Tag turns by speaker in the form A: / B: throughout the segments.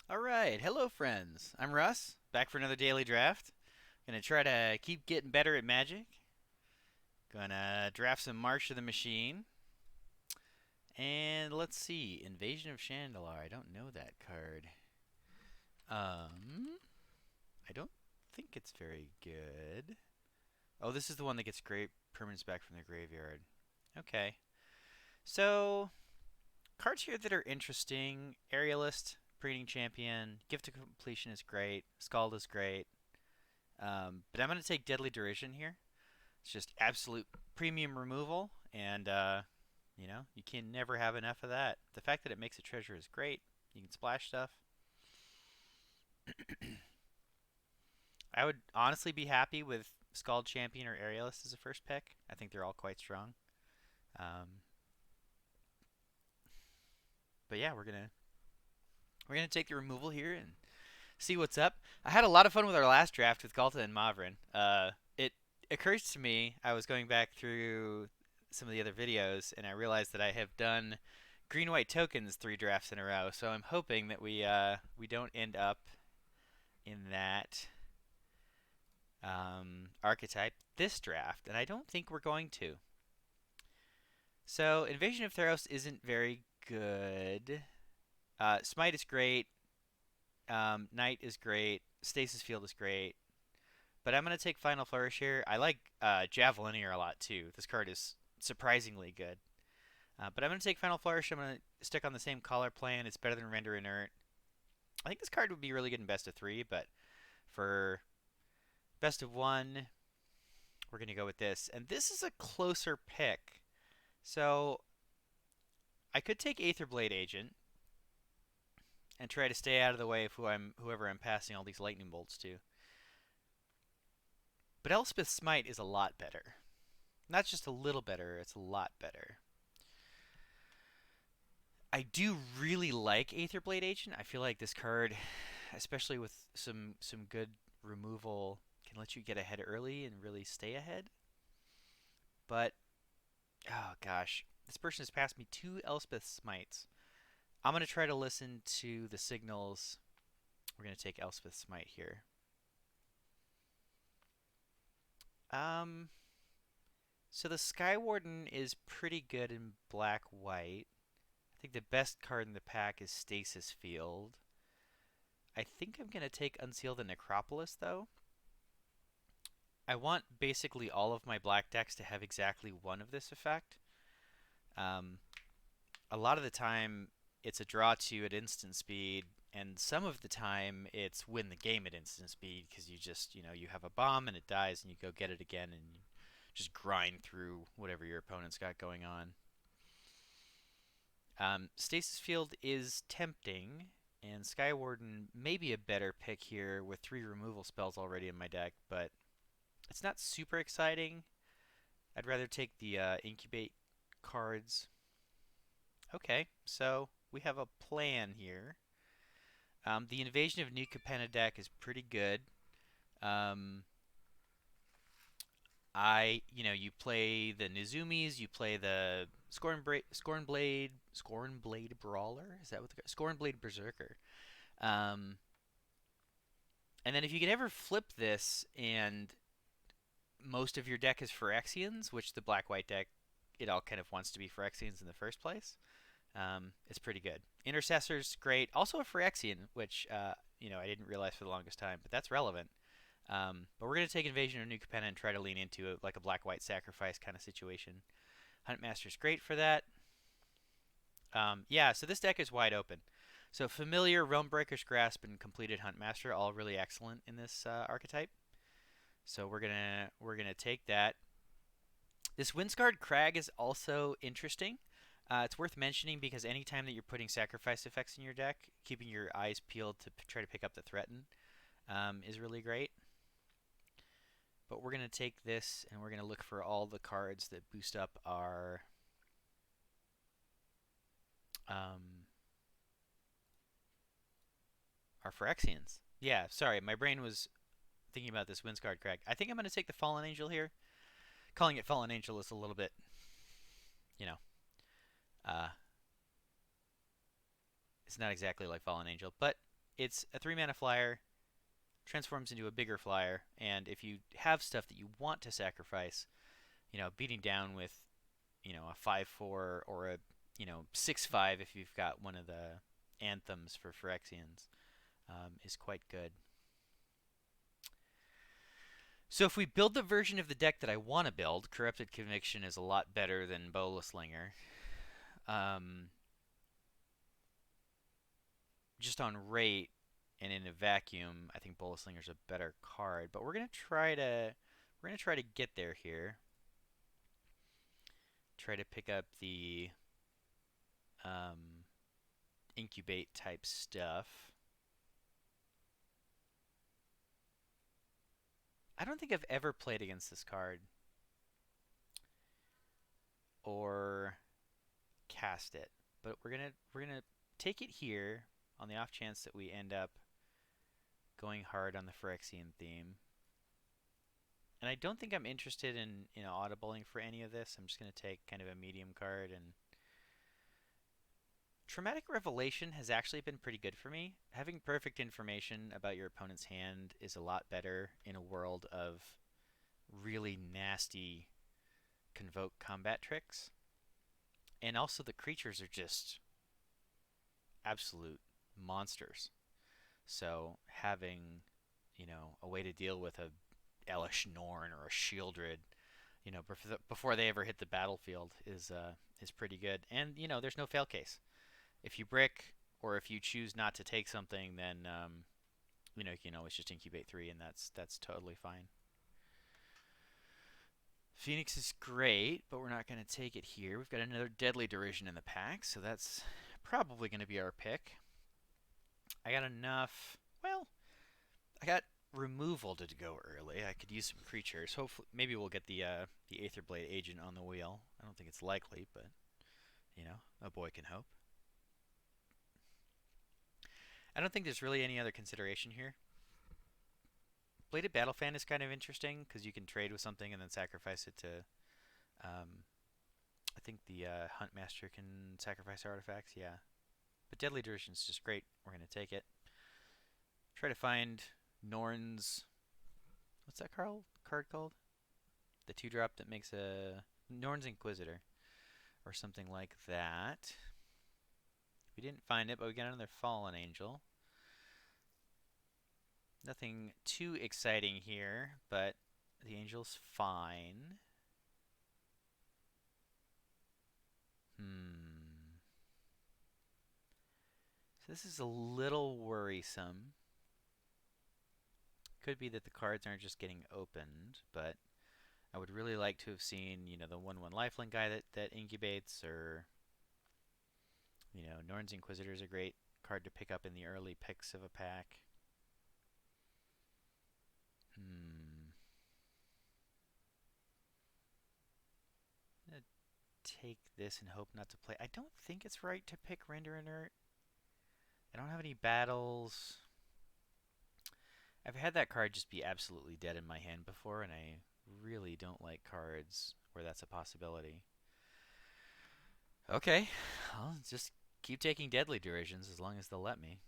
A: All right, hello friends. I'm Russ, back for another daily draft. Gonna try to keep getting better at Magic. Gonna draft some March of the Machine. And let's see, Invasion of Chandalar. I don't know that card. Um, I don't think it's very good. Oh, this is the one that gets great permanents back from the graveyard. Okay. So, cards here that are interesting. Aerialist, Breeding Champion, Gift of Completion is great. Scald is great. But I'm going to take Deadly Derision here. It's just absolute premium removal, and you can never have enough of that. The fact that it makes a treasure is great. You can splash stuff. I would honestly be happy with Scald Champion or Aerialist as a first pick. I think they're all quite strong. Um, but yeah, we're gonna take the removal here and see what's up. I had a lot of fun with our last draft with Galta and Mavrin. It occurs to me I was going back through some of the other videos and I realized that I have done green white tokens 3 drafts in a row. So I'm hoping that we don't end up in that archetype this draft, and I don't think we're going to. So Invasion of Theros isn't very good. Smite is great. Knight is great. Stasis Field is great. But I'm going to take Final Flourish here. I like Javelinier a lot too. This card is surprisingly good. But I'm going to take Final Flourish. I'm going to stick on the same color plan. It's better than Render Inert. I think this card would be really good in best of 3, but for best of 1, we're going to go with this. And this is a closer pick. So I could take Aetherblade Agent and try to stay out of the way of whoever I'm passing all these lightning bolts to. But Elspeth Smite is a lot better. Not just a little better, it's a lot better. I do really like Aetherblade Agent. I feel like this card, especially with some good removal, can let you get ahead early and really stay ahead. But oh gosh, this person has passed me 2 Elspeth Smites. I'm gonna try to listen to the signals. We're gonna take Elspeth Smite here. Um, so the Skywarden is pretty good in black white. I think the best card in the pack is Stasis Field. I think I'm going to take Unseal the Necropolis, though. I want basically all of my black decks to have exactly one of this effect. Um, a lot of the time, it's a draw 2 at instant speed, and some of the time, it's win the game at instant speed because you have a bomb and it dies, and you go get it again, and you just grind through whatever your opponent's got going on. Stasis Field is tempting, and Skywarden may be a better pick here with 3 removal spells already in my deck, but it's not super exciting. I'd rather take the Incubate cards. Okay, so we have a plan here. The Invasion of New Capenna deck is pretty good. Um, you play the Nizumis, you play the Scornblade Brawler. Is that what the Scornblade Berserker? Um, and then if you could ever flip this and most of your deck is Phyrexians, which the black-white deck, it all kind of wants to be Phyrexians in the first place. It's pretty good. Intercessor's great. Also a Phyrexian, which I didn't realize for the longest time, but that's relevant. But we're going to take Invasion of New Capenna and try to lean into it like a black-white sacrifice kind of situation. Huntmaster's great for that. Yeah, so this deck is wide open. So Familiar, Realmbreaker's Grasp, and Completed Huntmaster all really excellent in this archetype. So we're gonna take that. This Windscarred Crag is also interesting. It's worth mentioning because anytime that you're putting sacrifice effects in your deck, keeping your eyes peeled to try to pick up the threaten is really great. But we're going to take this and we're going to look for all the cards that boost up our Phyrexians. Yeah, sorry, my brain was thinking about this Windscarred Crag. I think I'm going to take the Fallen Angel here. Calling it Fallen Angel is a little bit, you know, uh, it's not exactly like Fallen Angel, but It's a 3 mana flyer, transforms into a bigger flyer, and if you have stuff that you want to sacrifice, beating down with, a 5/4 or a, 6/5 if you've got one of the anthems for Phyrexians, is quite good. So if we build the version of the deck that I want to build, Corrupted Conviction is a lot better than Bolaslinger. Um, just on rate and in a vacuum, I think Bolaslinger's a better card. But we're gonna try to get there here. Try to pick up the um, incubate type stuff. I don't think I've ever played against this card or cast it, but we're gonna take it here on the off chance that we end up going hard on the Phyrexian theme. And I don't think I'm interested in audibling for any of this. I'm just gonna take kind of a medium card, and Traumatic Revelation has actually been pretty good for me. Having perfect information about your opponent's hand is a lot better in a world of really nasty convoke combat tricks. And also the creatures are just absolute monsters. So having, a way to deal with a Elesh Norn or a Shieldred, before they ever hit the battlefield is pretty good. And there's no fail case. If you brick or if you choose not to take something, then you can always just incubate 3, and that's totally fine. Phoenix is great, but we're not going to take it here. We've got another Deadly Derision in the pack, so that's probably going to be our pick. I got enough. Well, I got removal to go early. I could use some creatures. Hopefully, maybe we'll get the Aetherblade Agent on the wheel. I don't think it's likely, but a boy can hope. I don't think there's really any other consideration here. Bladed Battlefan is kind of interesting because you can trade with something and then sacrifice it to. I think the Huntmaster can sacrifice artifacts, yeah. But Deadly Derision is just great. We're going to take it. Try to find Norn's. What's that card called? The 2-drop that makes a. Norn's Inquisitor. Or something like that. We didn't find it, but we got another Fallen Angel. Nothing too exciting here, but the Angel's fine. So this is a little worrisome. Could be that the cards aren't just getting opened, but I would really like to have seen, the 1/1 lifelink guy that incubates, or Norn's Inquisitor is a great card to pick up in the early picks of a pack. I'm gonna take this and hope not to play. I don't think it's right to pick Render Inert. I don't have any battles. I've had that card just be absolutely dead in my hand before, and I really don't like cards where that's a possibility. Okay, I'll just keep taking Deadly Derisions as long as they'll let me.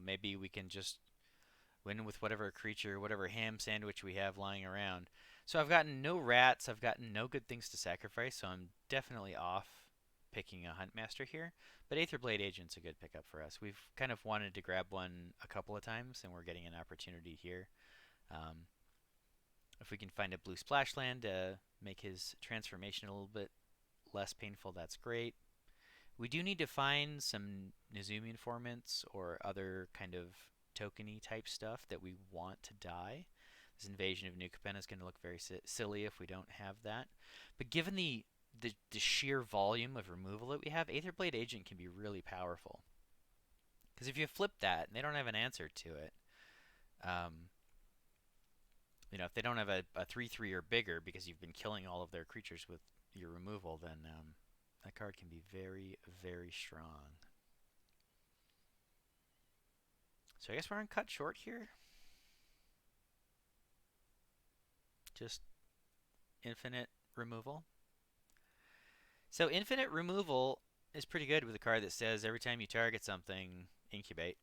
A: Maybe we can just win with whatever creature, whatever ham sandwich we have lying around. So I've gotten no rats, I've gotten no good things to sacrifice, so I'm definitely off picking a Huntmaster here. But Aetherblade Agent's a good pickup for us. We've kind of wanted to grab one a couple of times, and we're getting an opportunity here. If we can find a blue splash land to make his transformation a little bit less painful, that's great. We do need to find some Nezumi Informants or other kind of tokeny type stuff that we want to die. This Invasion of New Capenna is going to look very silly if we don't have that. But given the sheer volume of removal that we have, Aetherblade Agent can be really powerful. Because if you flip that and they don't have an answer to it, if they don't have a 3/3 or bigger because you've been killing all of their creatures with your removal, then that card can be very, very strong. So I guess we're on cut short here. Just infinite removal. So infinite removal is pretty good with a card that says every time you target something, incubate.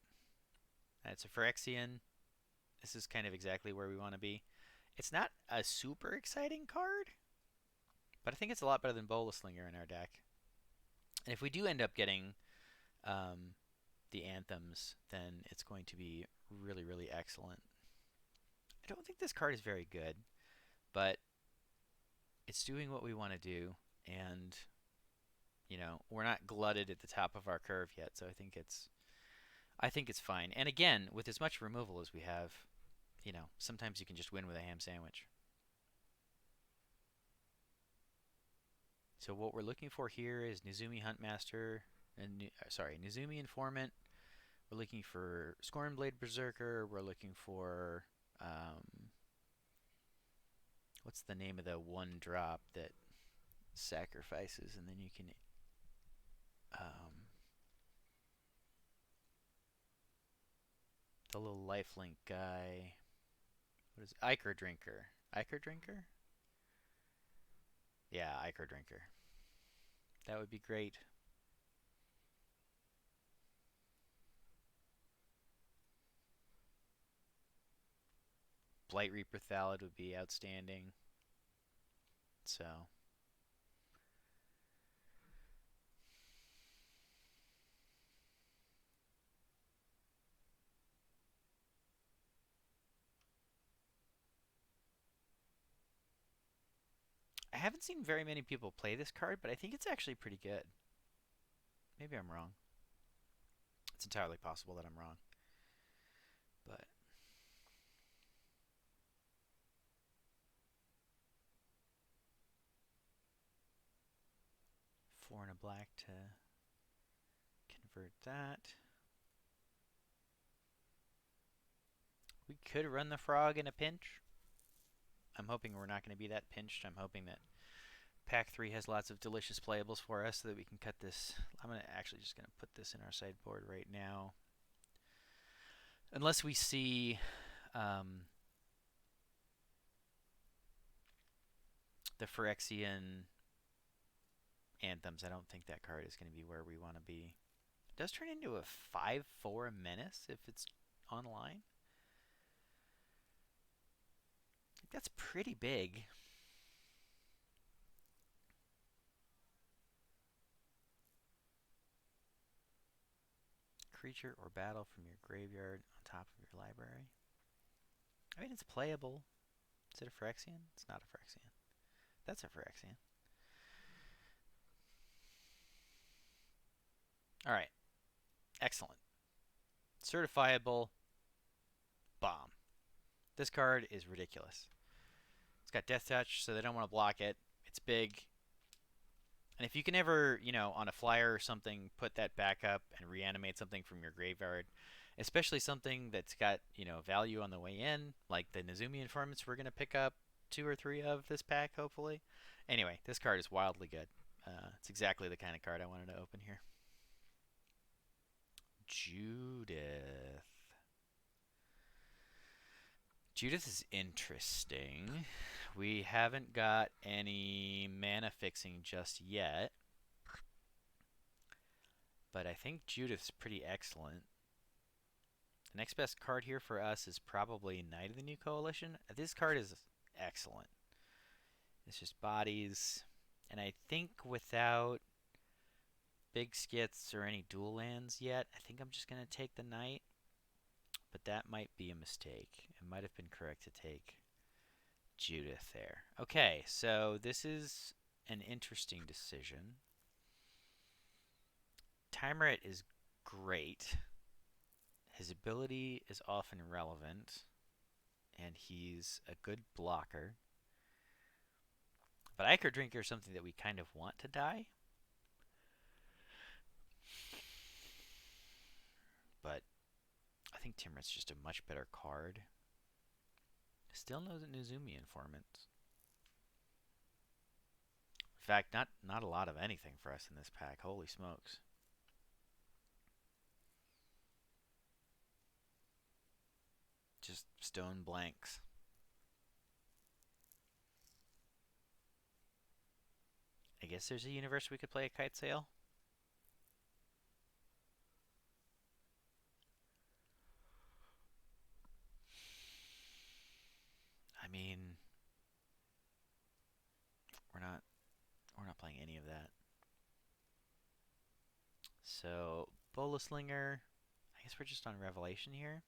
A: It's a Phyrexian. This is kind of exactly where we want to be. It's not a super exciting card, but I think it's a lot better than Bolaslinger in our deck. And if we do end up getting um, the anthems, then it's going to be really, really excellent. I don't think this card is very good, but it's doing what we want to do, and we're not glutted at the top of our curve yet, so I think it's fine. And again, with as much removal as we have, sometimes you can just win with a ham sandwich. So what we're looking for here is Nizumi Huntmaster, and Nizumi Informant. We're looking for Scornblade Berserker. We're looking for what's the name of the one drop that sacrifices and then you can the little lifelink guy. What is it? Ichor Drinker? Ichor Drinker? Yeah, Ichor Drinker. That would be great. Blight Reaper Thallid would be outstanding. So I haven't seen very many people play this card, but I think it's actually pretty good. Maybe I'm wrong. It's entirely possible that I'm wrong. But four and a black to convert that. We could run the frog in a pinch. I'm hoping we're not going to be that pinched. I'm hoping that Pack 3 has lots of delicious playables for us so that we can cut this. I'm actually just going to put this in our sideboard right now. Unless we see the Phyrexian Anthems, I don't think that card is going to be where we want to be. It does turn into a 5/4 menace if it's online. I think that's pretty big. Creature or battle from your graveyard on top of your library. I mean, it's playable. Is it a Phyrexian? It's not a Phyrexian. That's a Phyrexian. Alright. Excellent. Certifiable. Bomb. This card is ridiculous. It's got Death Touch, so they don't want to block it. It's big. And if you can ever, on a flyer or something, put that back up and reanimate something from your graveyard, especially something that's got, value on the way in, like the Nizumi Informants we're going to pick up 2 or 3 of this pack, hopefully. Anyway, this card is wildly good. It's exactly the kind of card I wanted to open here. Judith. Judith is interesting. We haven't got any mana fixing just yet. But I think Judith's pretty excellent. The next best card here for us is probably Knight of the New Coalition. This card is excellent. It's just bodies. And I think without big skits or any dual lands yet, I think I'm just going to take the Knight. But that might be a mistake. It might have been correct to take Judith there. Okay, so this is an interesting decision. Timerit is great. His ability is often relevant, and he's a good blocker. But Ichor Drinker is something that we kind of want to die. But I think Timurit's just a much better card. Still knows Nizumi Informants. In fact, not a lot of anything for us in this pack. Holy smokes. Just stone blanks. I guess there's a universe we could play a Kite Sail. mean, we're not we're not playing any of that. So Bola Slinger. I guess we're just on Revelation here.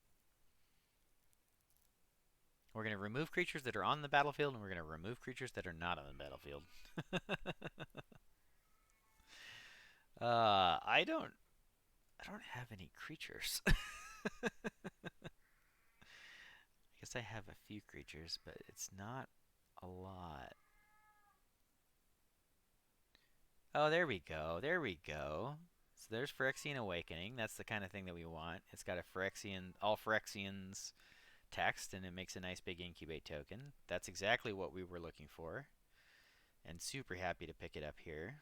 A: We're going to remove creatures that are on the battlefield, and we're going to remove creatures that are not on the battlefield. I don't have any creatures. I guess I have a few creatures, but it's not a lot. Oh, there we go. There we go. So there's Phyrexian Awakening. That's the kind of thing that we want. It's got a Phyrexian, all Phyrexians text, and it makes a nice big incubate token. That's exactly what we were looking for, and super happy to pick it up here.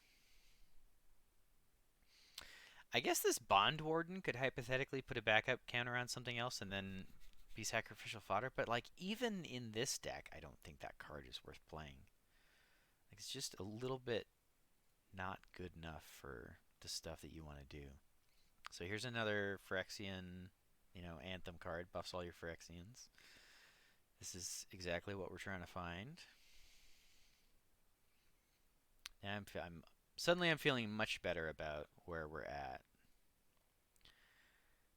A: I guess this Bond Warden could hypothetically put a backup counter on something else and then be sacrificial fodder, but like even in this deck, I don't think that card is worth playing. Like it's just a little bit not good enough for the stuff that you want to do. So here's another Phyrexian, Anthem card. Buffs all your Phyrexians. This is exactly what we're trying to find. And I'm feeling much better about where we're at.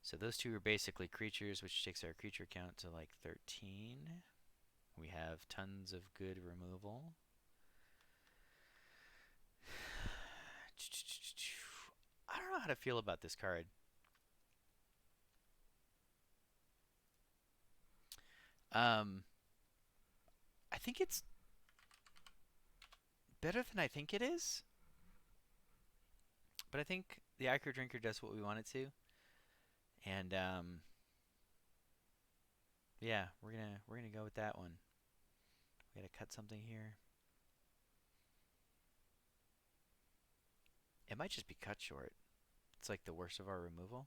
A: So those two are basically creatures, which takes our creature count to like 13. We have tons of good removal. I don't know how to feel about this card. I think it's better than I think it is. But I think the Ichor Drinker does what we want it to. And yeah, we're gonna go with that one. We gotta cut something here. It might just be cut short. It's like the worst of our removal.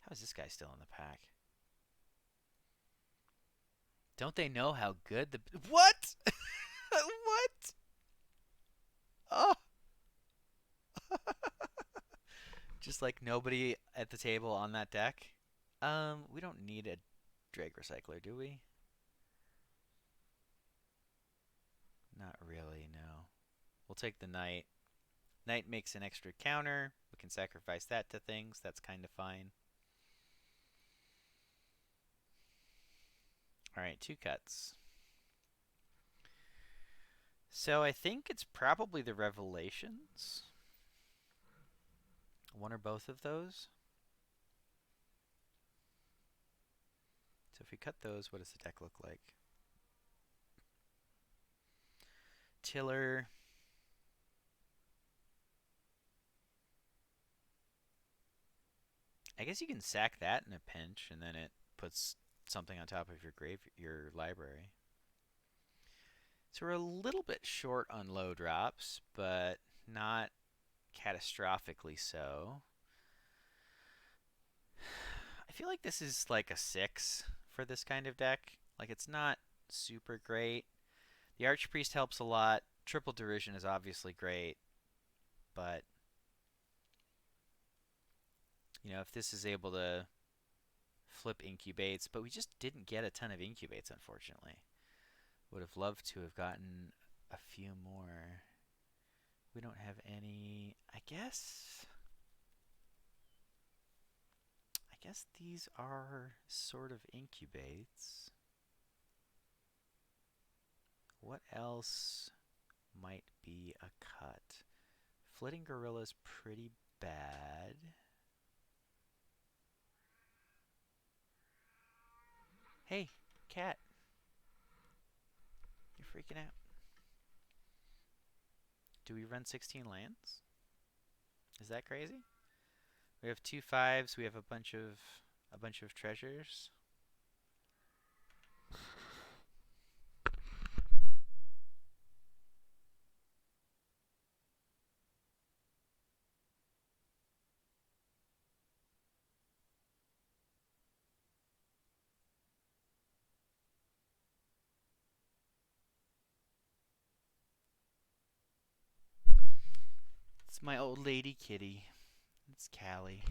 A: How is this guy still in the pack? Don't they know how good the... What? What? Oh! Just like nobody at the table on that deck? We don't need a Drag Recycler, do we? Not really, no. We'll take the Knight. Knight makes an extra counter. We can sacrifice that to things. That's kind of fine. Alright, 2 cuts. So I think it's probably the Revelations. One or both of those. So if we cut those, what does the deck look like? Tiller. I guess you can sack that in a pinch, and then it puts something on top of your library. So we're a little bit short on low drops, but not catastrophically so. I feel like this is like a 6 for this kind of deck. Like it's not super great. The Archpriest helps a lot. Triple Derision is obviously great, but if this is able to flip incubates, but we just didn't get a ton of incubates, unfortunately. Would have loved to have gotten a few more. We don't have any. I guess these are sort of incubates. What else might be a cut? Flitting Gorilla's pretty bad. Hey, cat. You're freaking out. Do we run 16 lands? Is that crazy? We have 2 5s. We have a bunch of treasures. It's my old lady kitty. It's Callie.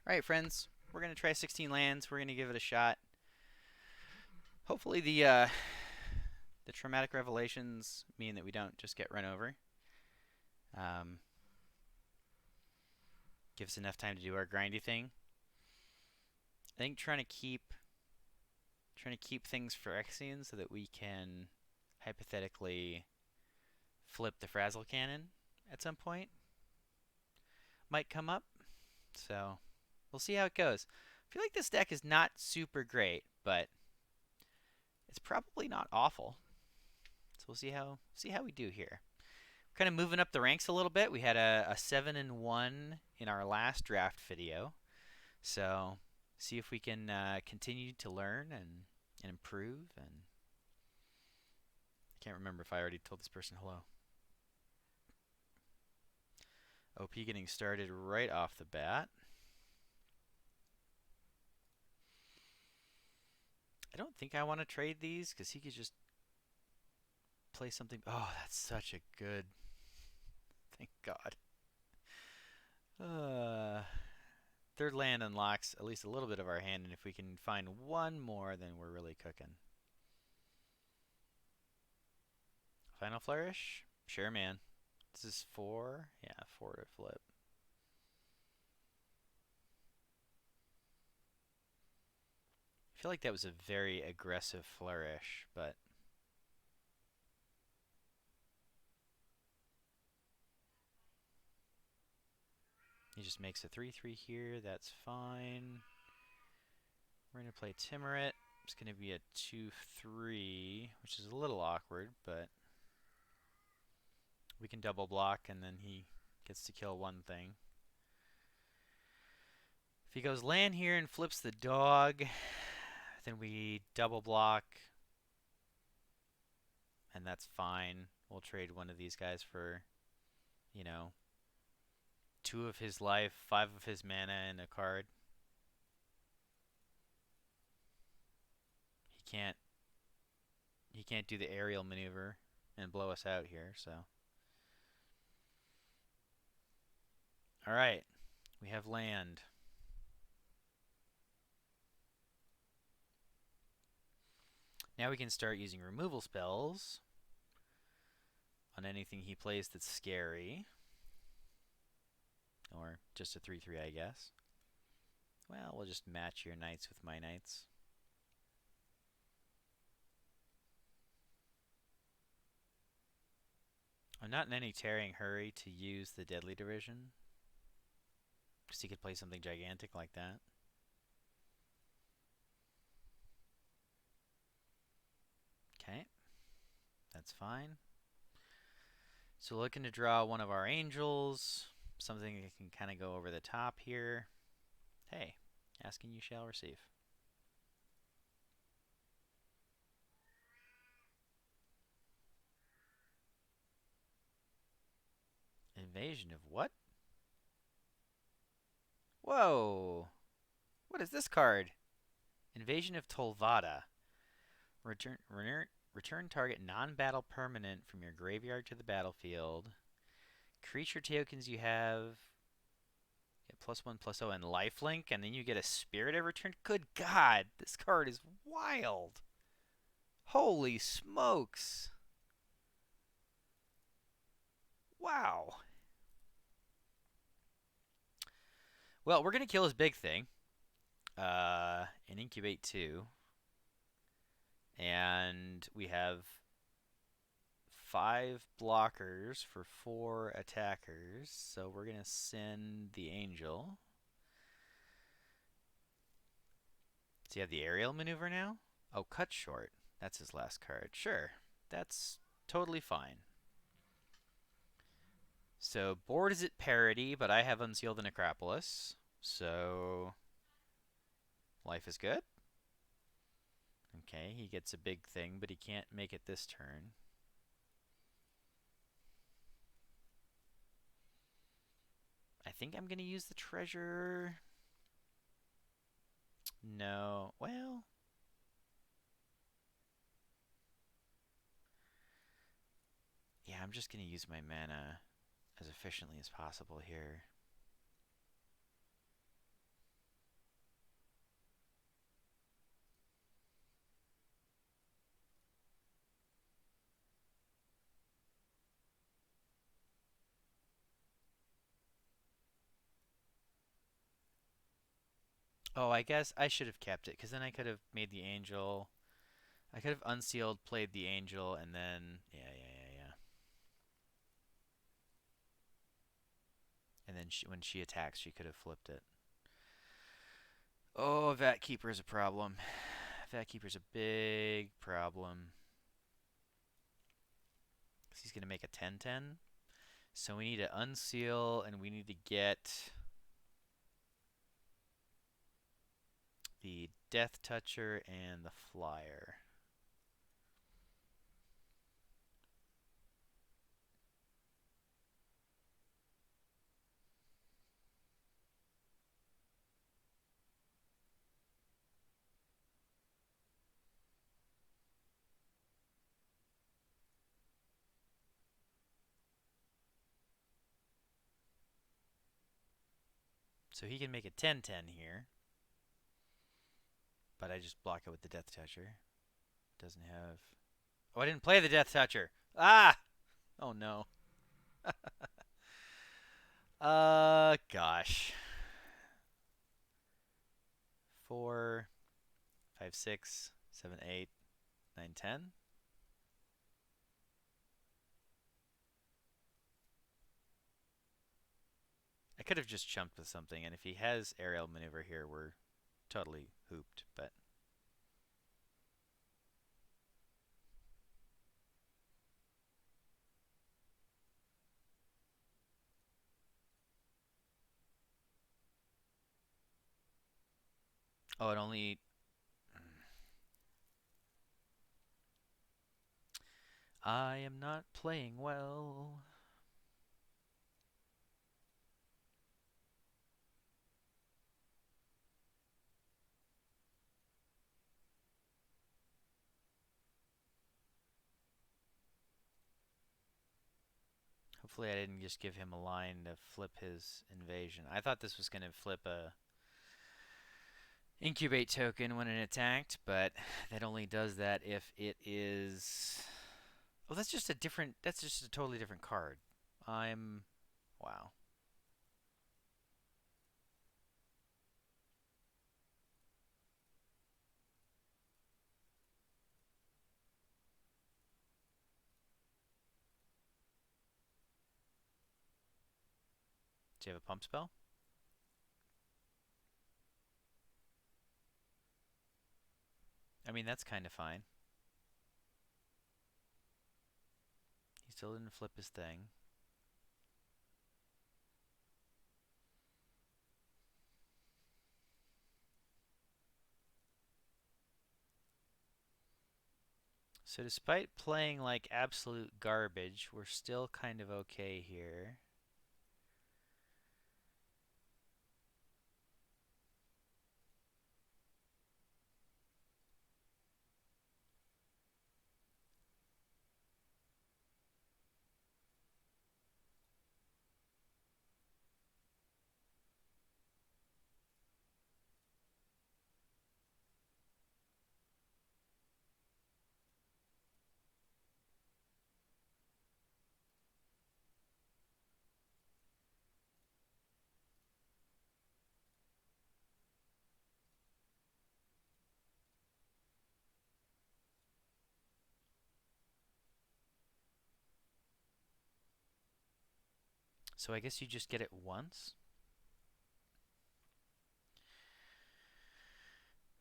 A: Alright, friends. We're gonna try 16 lands. We're gonna give it a shot. Hopefully the traumatic revelations mean that we don't just get run over. Um, Give us enough time to do our grindy thing. I think trying to keep things Phyrexian so that we can hypothetically flip the Frazzle Cannon at some point might come up. So we'll see how it goes. I feel like this deck is not super great, but it's probably not awful. So we'll see how we do here. Kind of moving up the ranks a little bit. We had a 7-1 in our last draft video. So see if we can continue to learn and improve. And I can't remember if I already told this person hello. OP getting started right off the bat. I don't think I want to trade these because he could just play something. Oh, that's such a good. Thank God. Third land unlocks at least a little bit of our hand, and if we can find one more, then we're really cooking. Final Flourish? Sure, man. This is 4? Yeah, 4 to flip. I feel like that was a very aggressive flourish, but he just makes a 3/3 here. That's fine. We're going to play Timurit. It's going to be a 2/3, which is a little awkward, but we can double block and then he gets to kill one thing. If he goes land here and flips the dog, then we double block, and that's fine. We'll trade one of these guys for, 2 of his life, 5 of his mana, and a card. He can't do the aerial maneuver and blow us out here, so. Alright, we have land. Now we can start using removal spells on anything he plays that's scary. Or just a 3/3, I guess. Well, we'll just match your knights with my knights. I'm not in any tearing hurry to use the Deadly Derision, because he could play something gigantic like that. Okay, that's fine. So looking to draw one of our angels, something that can kind of go over the top here. Hey, asking you shall receive. Invasion of what? Whoa! What is this card? Invasion of Tolvada. Return target non-battle permanent from your graveyard to the battlefield. Creature tokens you have get +1/+0 and lifelink, and then you get a spirit every turn. Good God, this card is wild. Holy smokes. Wow. Well, we're going to kill his big thing. And incubate 2. And we have 5 blockers for 4 attackers. So we're going to send the angel. Does he have the aerial maneuver now? Oh, cut short. That's his last card. Sure. That's totally fine. So board is at parity, but I have Unseal the Necropolis. So life is good. Okay, he gets a big thing, but he can't make it this turn. I think I'm going to use the treasure. No. Well. Yeah, I'm just going to use my mana as efficiently as possible here. Oh, I guess I should have kept it, because then I could have made the angel. I could have unsealed, played the angel, and then yeah. And then when she attacks, she could have flipped it. Oh, Vat Keeper's a problem. Vat Keeper's a big problem. 'Cause he's gonna make a 10-10. So we need to unseal, and we need to get the Death Toucher and the Flyer. So he can make a 10-10 here, but I just block it with the Death Toucher. Doesn't have... Oh, I didn't play the Death Toucher. Ah! Oh, no. Gosh. 4, 5, 6, 7, 8, 9, 10. I could have just chumped with something, and if he has aerial maneuver here, we're totally hooped, but... Oh, it only... I am not playing well. Hopefully I didn't just give him a line to flip his invasion. I thought this was going to flip a incubate token when it attacked, but that only does that if it is... Oh, that's just a different... That's just a totally different card. I'm... Wow. Do you have a pump spell? I mean, that's kind of fine. He still didn't flip his thing. So despite playing like absolute garbage, we're still kind of okay here. So I guess you just get it once.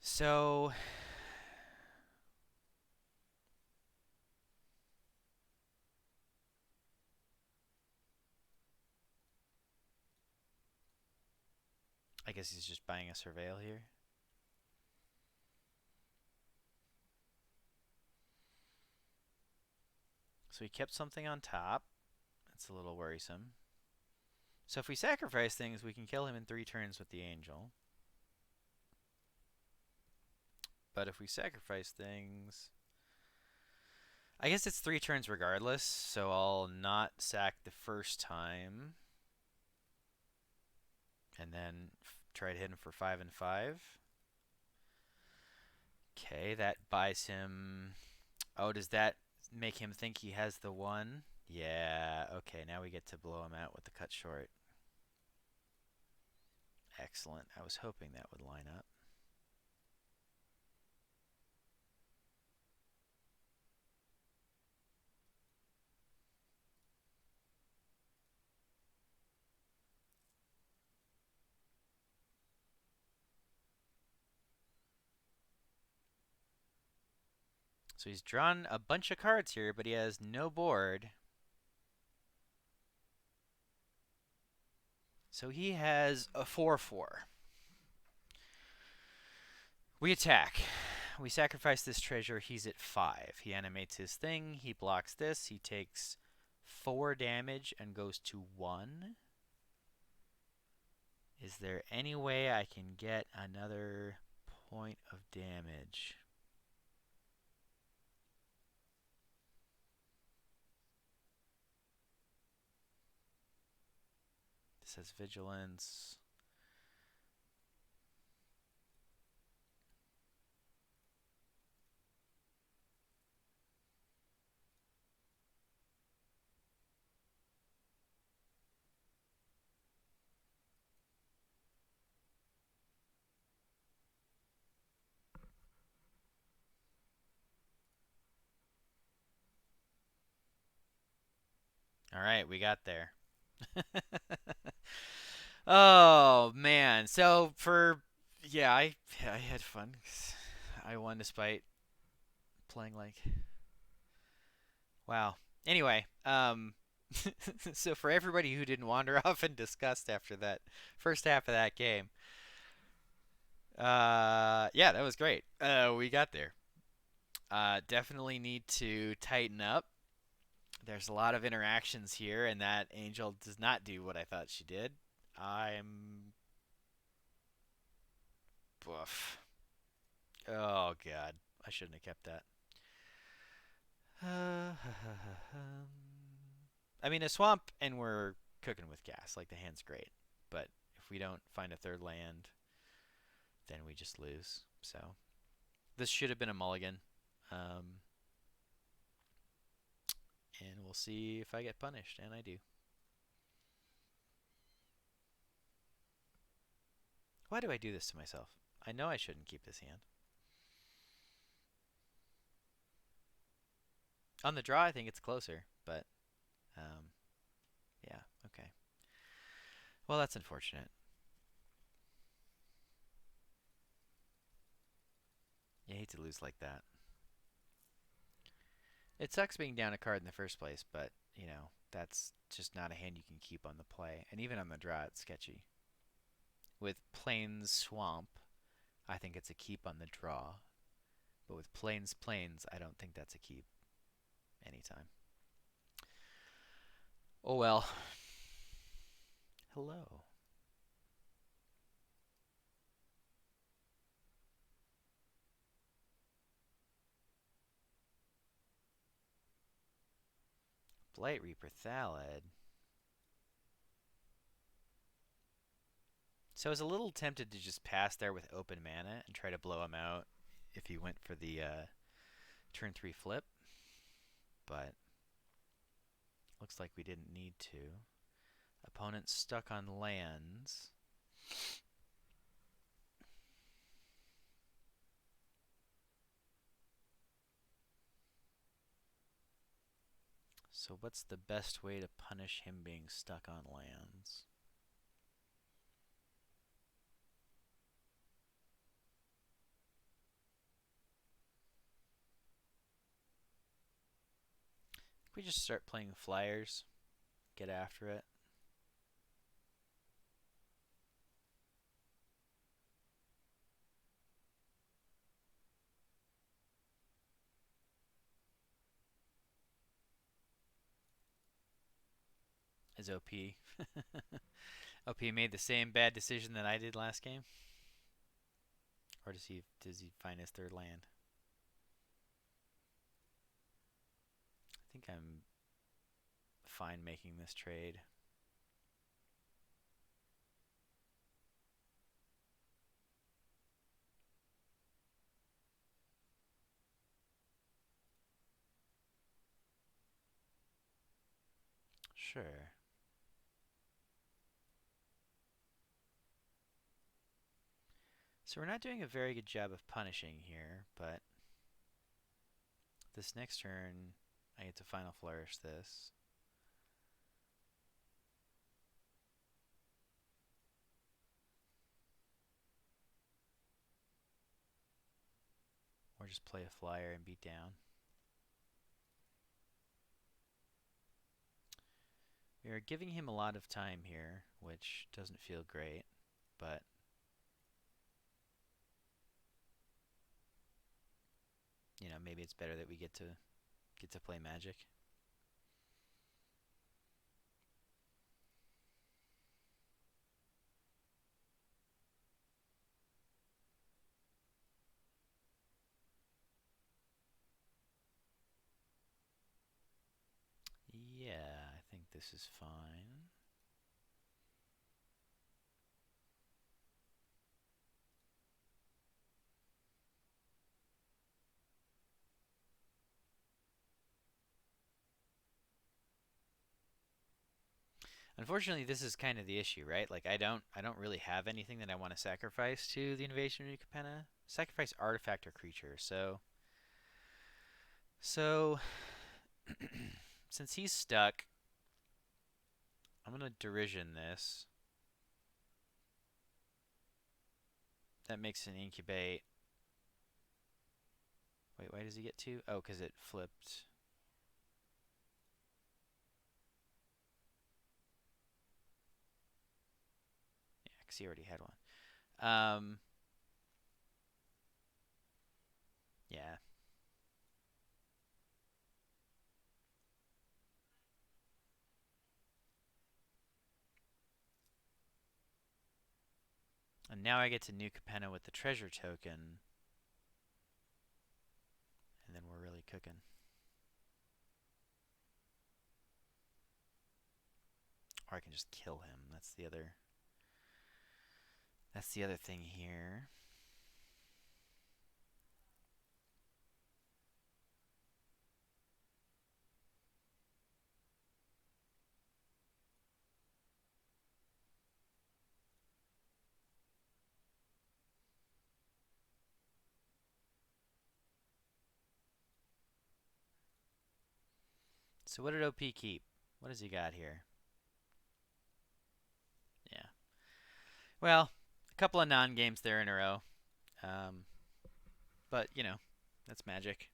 A: So I guess he's just buying a surveil here. So he kept something on top. That's a little worrisome. So if we sacrifice things, we can kill him in 3 turns with the angel. But if we sacrifice things... I guess it's 3 turns regardless, so I'll not sack the first time. And then try to hit him for 5 and 5. Okay, that buys him... Oh, does that make him think he has the 1? Yeah, okay, now we get to blow him out with the cut short. Excellent. I was hoping that would line up. So he's drawn a bunch of cards here, but he has no board. So he has a 4/4. We attack. We sacrifice this treasure. He's at 5. He animates his thing. He blocks this. He takes 4 damage and goes to 1. Is there any way I can get another point of damage? This has vigilance. All right, we got there. Oh man. So for yeah, I had fun. I won despite playing like wow. Anyway, so for everybody who didn't wander off in disgust after that first half of that game, yeah, that was great. We got there. Definitely need to tighten up. There's a lot of interactions here, and that angel does not do what I thought she did. I'm boof. Oh god, I shouldn't have kept that. I mean, a swamp, and we're cooking with gas. Like the hand's great, but if we don't find a third land, then we just lose. So this should have been a mulligan, um, and we'll see if I get punished, and I do. Why do I do this to myself? I know I shouldn't keep this hand. On the draw, I think it's closer, but um, yeah, okay. Well, that's unfortunate. You hate to lose like that. It sucks being down a card in the first place, but, you know, that's just not a hand you can keep on the play. And even on the draw, it's sketchy. With Plains Swamp, I think it's a keep on the draw. But with Plains, I don't think that's a keep anytime. Oh well. Hello. Blight Reaper Thalid. So I was a little tempted to just pass there with open mana and try to blow him out if he went for the turn 3 flip. But looks like we didn't need to. Opponent stuck on lands. So what's the best way to punish him being stuck on lands? Can we just start playing flyers? Get after it? Is OP. OP made the same bad decision that I did last game? Or does he find his third land? I think I'm fine making this trade. Sure. So we're not doing a very good job of punishing here, but this next turn I get to final flourish this. Or just play a flyer and beat down. We are giving him a lot of time here, which doesn't feel great, but you know, maybe it's better that we get to play Magic. Yeah, I think this is fine. Unfortunately, this is kind of the issue, right? Like I don't really have anything that I want to sacrifice to the invasion of New Capenna. Sacrifice artifact or creature. So since he's stuck, I'm gonna derision this. That makes an incubate. Wait, why does he get two? Oh, because it flipped. Yeah, because he already had one. Yeah. And now I get to New Capenna with the treasure token. And then we're really cooking. Or I can just kill him. That's the other thing here. So what did OP keep? What does he got here? Yeah. Well, a couple of non-games there in a row. Um, but, you know, that's Magic.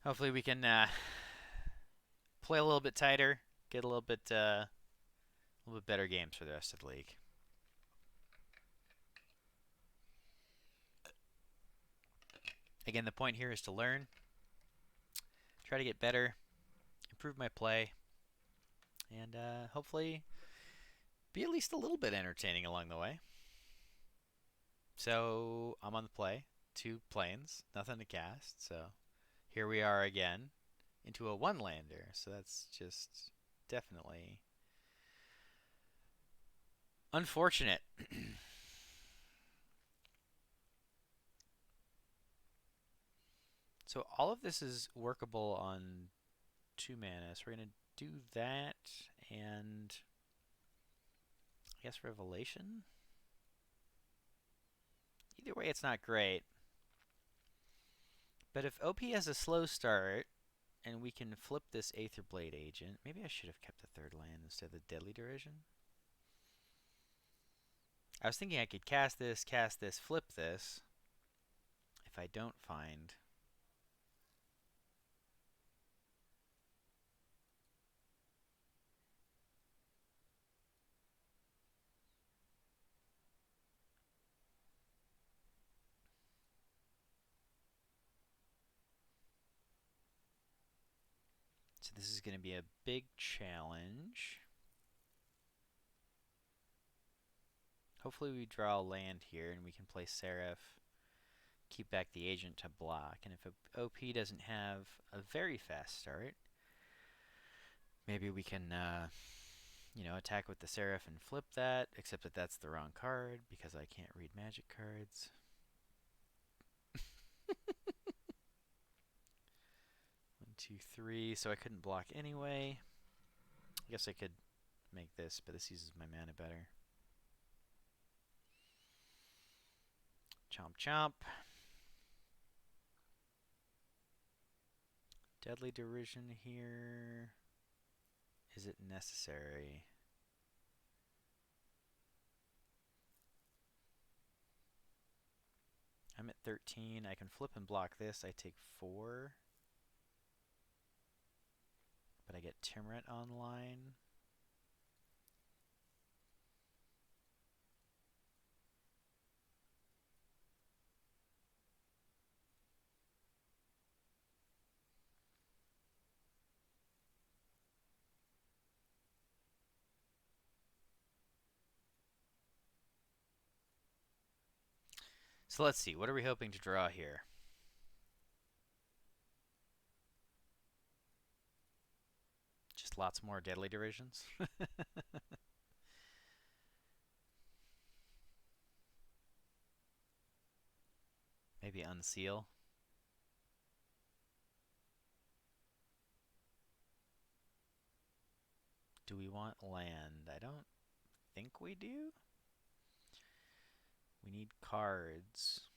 A: Hopefully we can play a little bit tighter, get a little bit better games for the rest of the league. Again, the point here is to learn, try to get better, improve my play, and hopefully be at least a little bit entertaining along the way. So I'm on the play, 2 planes, nothing to cast. So here we are again into a 1-lander. So that's just definitely unfortunate. So all of this is workable on 2 mana. So we're going to do that and I guess Revelation? Either way, it's not great. But if OP has a slow start and we can flip this Aetherblade agent, maybe I should have kept the 3rd land instead of the Deadly Derision. I was thinking I could cast this, flip this. If I don't find... So this is going to be a big challenge. Hopefully we draw a land here and we can play Seraph, keep back the agent to block. And if OP doesn't have a very fast start, maybe we can, attack with the Seraph and flip that, except that that's the wrong card because I can't read Magic cards. 1, 2, 3, so I couldn't block anyway. I guess I could make this, but this uses my mana better. Chomp chomp. Deadly derision here. Is it necessary? I'm at 13. I can flip and block this. I take 4. But I get Timrit online. So let's see. What are we hoping to draw here? Just lots more deadly derisions. Maybe unseal. Do we want land? I don't think we do. We need cards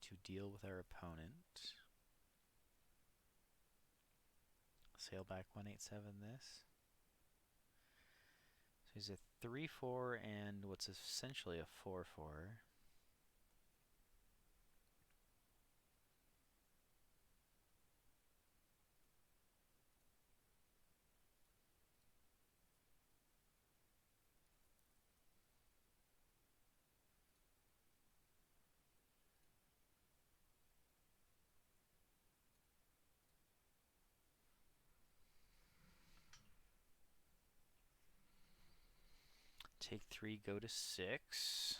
A: to deal with our opponent. Sailback 187 this. So he's a 3-4 and what's essentially a 4-4. Take 3, go to 6.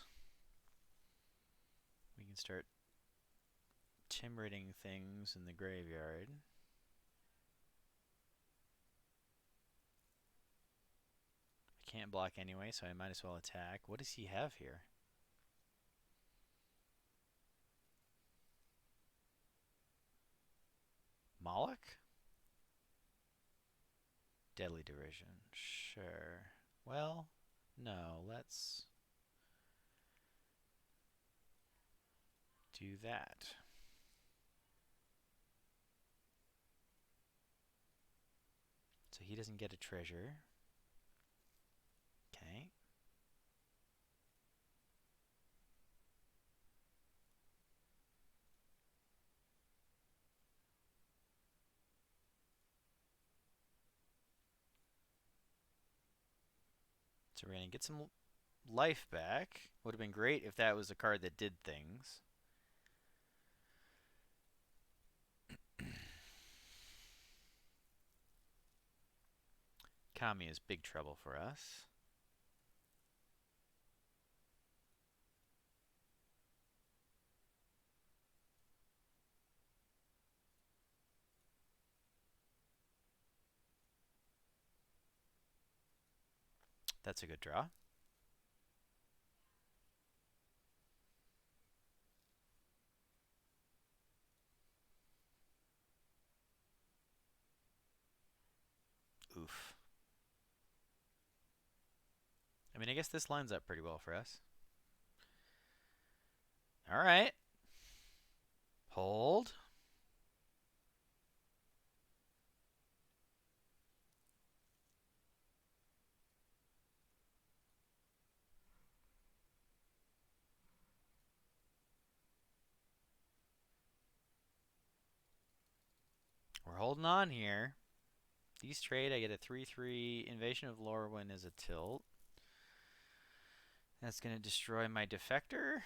A: We can start timriting things in the graveyard. I can't block anyway, so I might as well attack. What does he have here? Moloch? Deadly derision. Sure. Well, no, let's do that. So he doesn't get a treasure. Okay. So we're going to get some life back. Would have been great if that was a card that did things. Kami is big trouble for us. That's a good draw. Oof. I mean, I guess this lines up pretty well for us. All right. Hold. We're holding on here. These trade, I get a 3-3. Invasion of Lorwyn is a tilt. That's going to destroy my defector.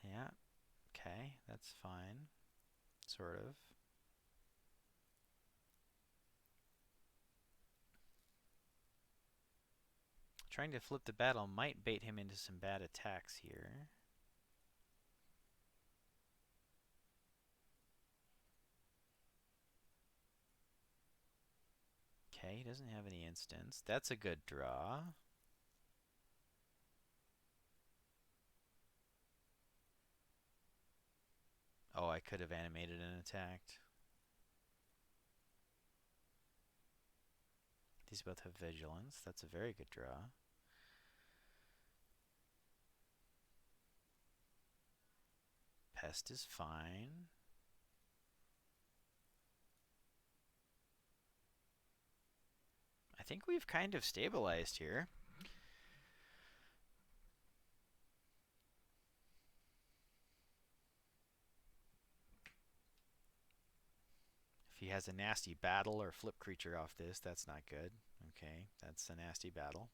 A: Yeah. Okay, that's fine. Sort of. Trying to flip the battle might bait him into some bad attacks here. Okay, he doesn't have any instants. That's a good draw. Oh, I could have animated and attacked. These both have vigilance. That's a very good draw. Pest is fine. I think we've kind of stabilized here. If he has a nasty battle or flip creature off this, that's not good. Okay, that's a nasty battle.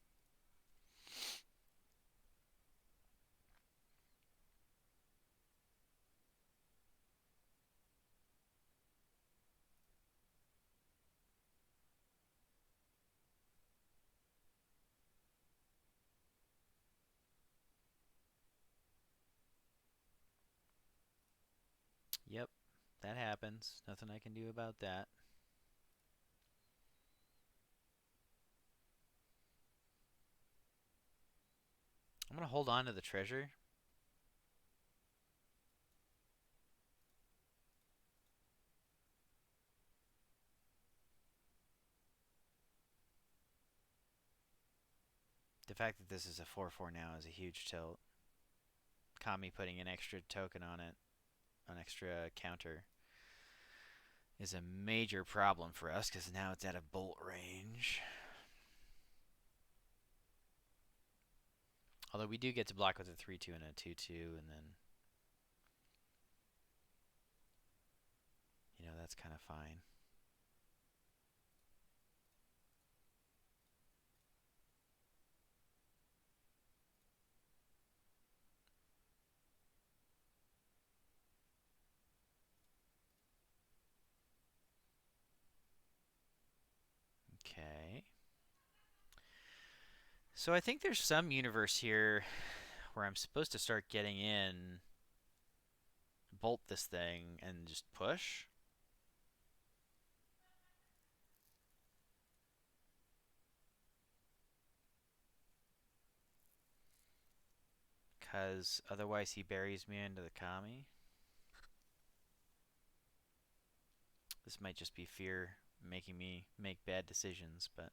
A: Yep, that happens. Nothing I can do about that. I'm going to hold on to the treasure. The fact that this is a 4/4 now is a huge tilt. Kami putting an extra token on it, an extra counter, is a major problem for us because now it's out of bolt range. Although we do get to block with a 3/2 and a 2/2, and then, that's kind of fine. Okay. So I think there's some universe here where I'm supposed to start getting in, bolt this thing, and just push. Because otherwise he buries me into the Kami. This might just be fear making me make bad decisions, but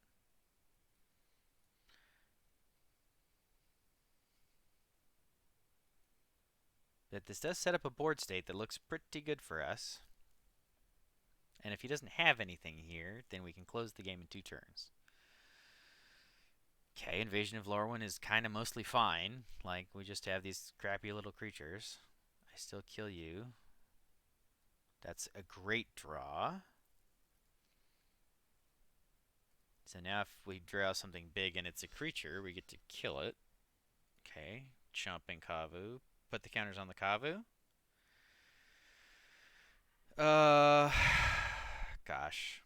A: that this does set up a board state that looks pretty good for us. And if he doesn't have anything here, then we can close the game in 2 turns. Okay, Invasion of Lorwyn is kind of mostly fine. Like, we just have these crappy little creatures. I still kill you. That's a great draw. So now if we draw something big and it's a creature, we get to kill it. Okay, Chomping Kavu. Put the counters on the Kavu. Gosh.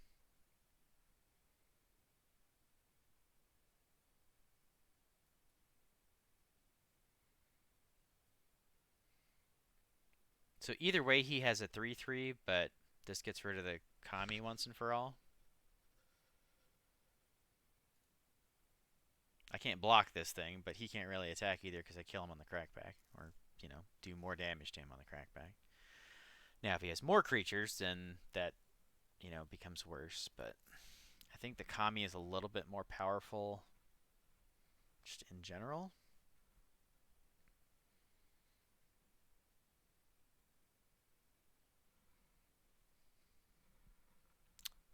A: So either way, he has a 3/3, but this gets rid of the Kami once and for all. I can't block this thing, but he can't really attack either because I kill him on the crackback, or, do more damage to him on the crackback. Now, if he has more creatures, then that, becomes worse, but I think the Kami is a little bit more powerful just in general.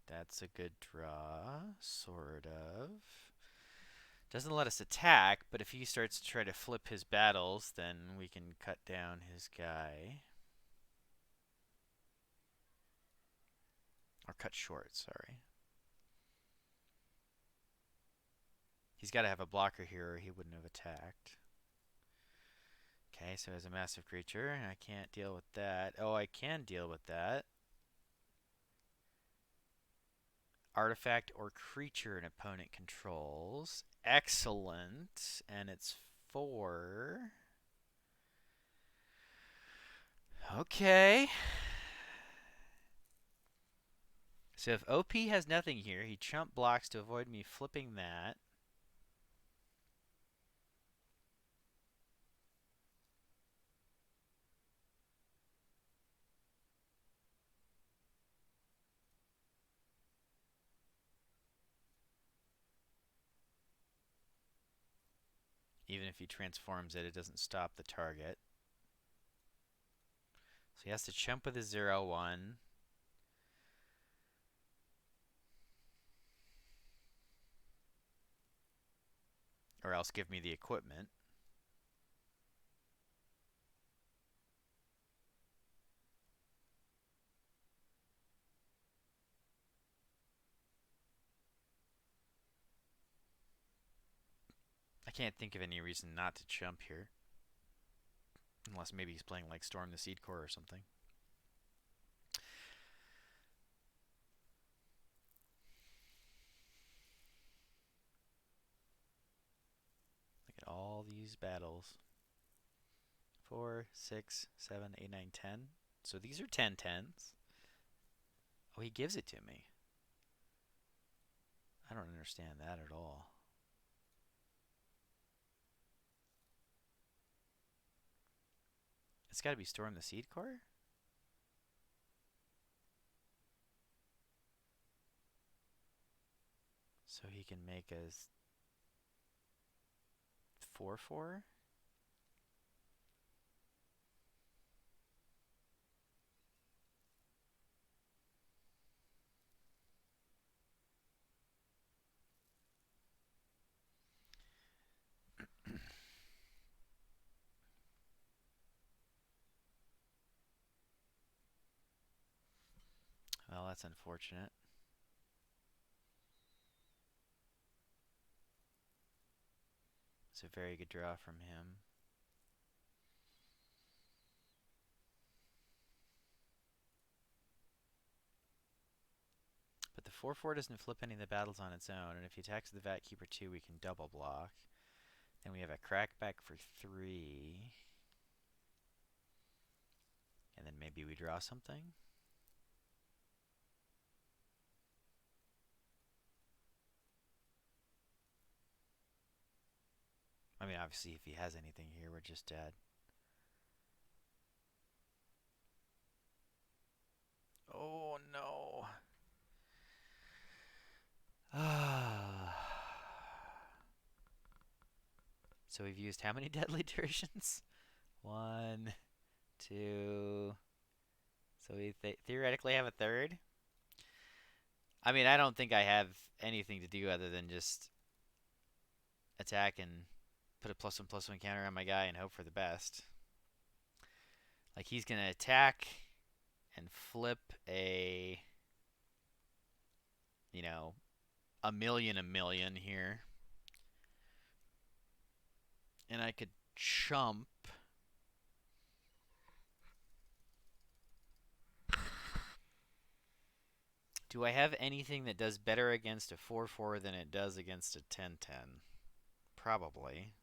A: That's a good draw, sort of. Doesn't let us attack, but if he starts to try to flip his battles, then we can cut down his guy. Or cut short, sorry. He's got to have a blocker here or he wouldn't have attacked. Okay, so as a massive creature, I can't deal with that. Oh, I can deal with that. Artifact or creature an opponent controls. Excellent. And it's 4. Okay. So if OP has nothing here, he chump blocks to avoid me flipping that. Even if he transforms it, it doesn't stop the target. So he has to chump with a 0-1. Or else give me the equipment. I can't think of any reason not to chump here. Unless maybe he's playing like Storm the Seed Core or something. Look at all these battles. 4, 6, 7, 8, 9, 10. So these are 10-10s. Oh, he gives it to me. I don't understand that at all. It's got to be Storm the Seed Core? So he can make a 4-4? Well, that's unfortunate. It's a very good draw from him. But the 4-4 doesn't flip any of the battles on its own, and if he attacks the Vat Keeper 2, we can double block. Then we have a crackback for 3. And then maybe we draw something. I mean, obviously, if he has anything here, we're just dead. Oh, no. So we've used how many deadly durations? 1, 2. So we theoretically have a third. I mean, I don't think I have anything to do other than just attack and put a +1/+1 counter on my guy and hope for the best. Like, he's going to attack and flip a, you know, a million here. And I could chump. Do I have anything that does better against a 4-4 than it does against a 10-10? Probably.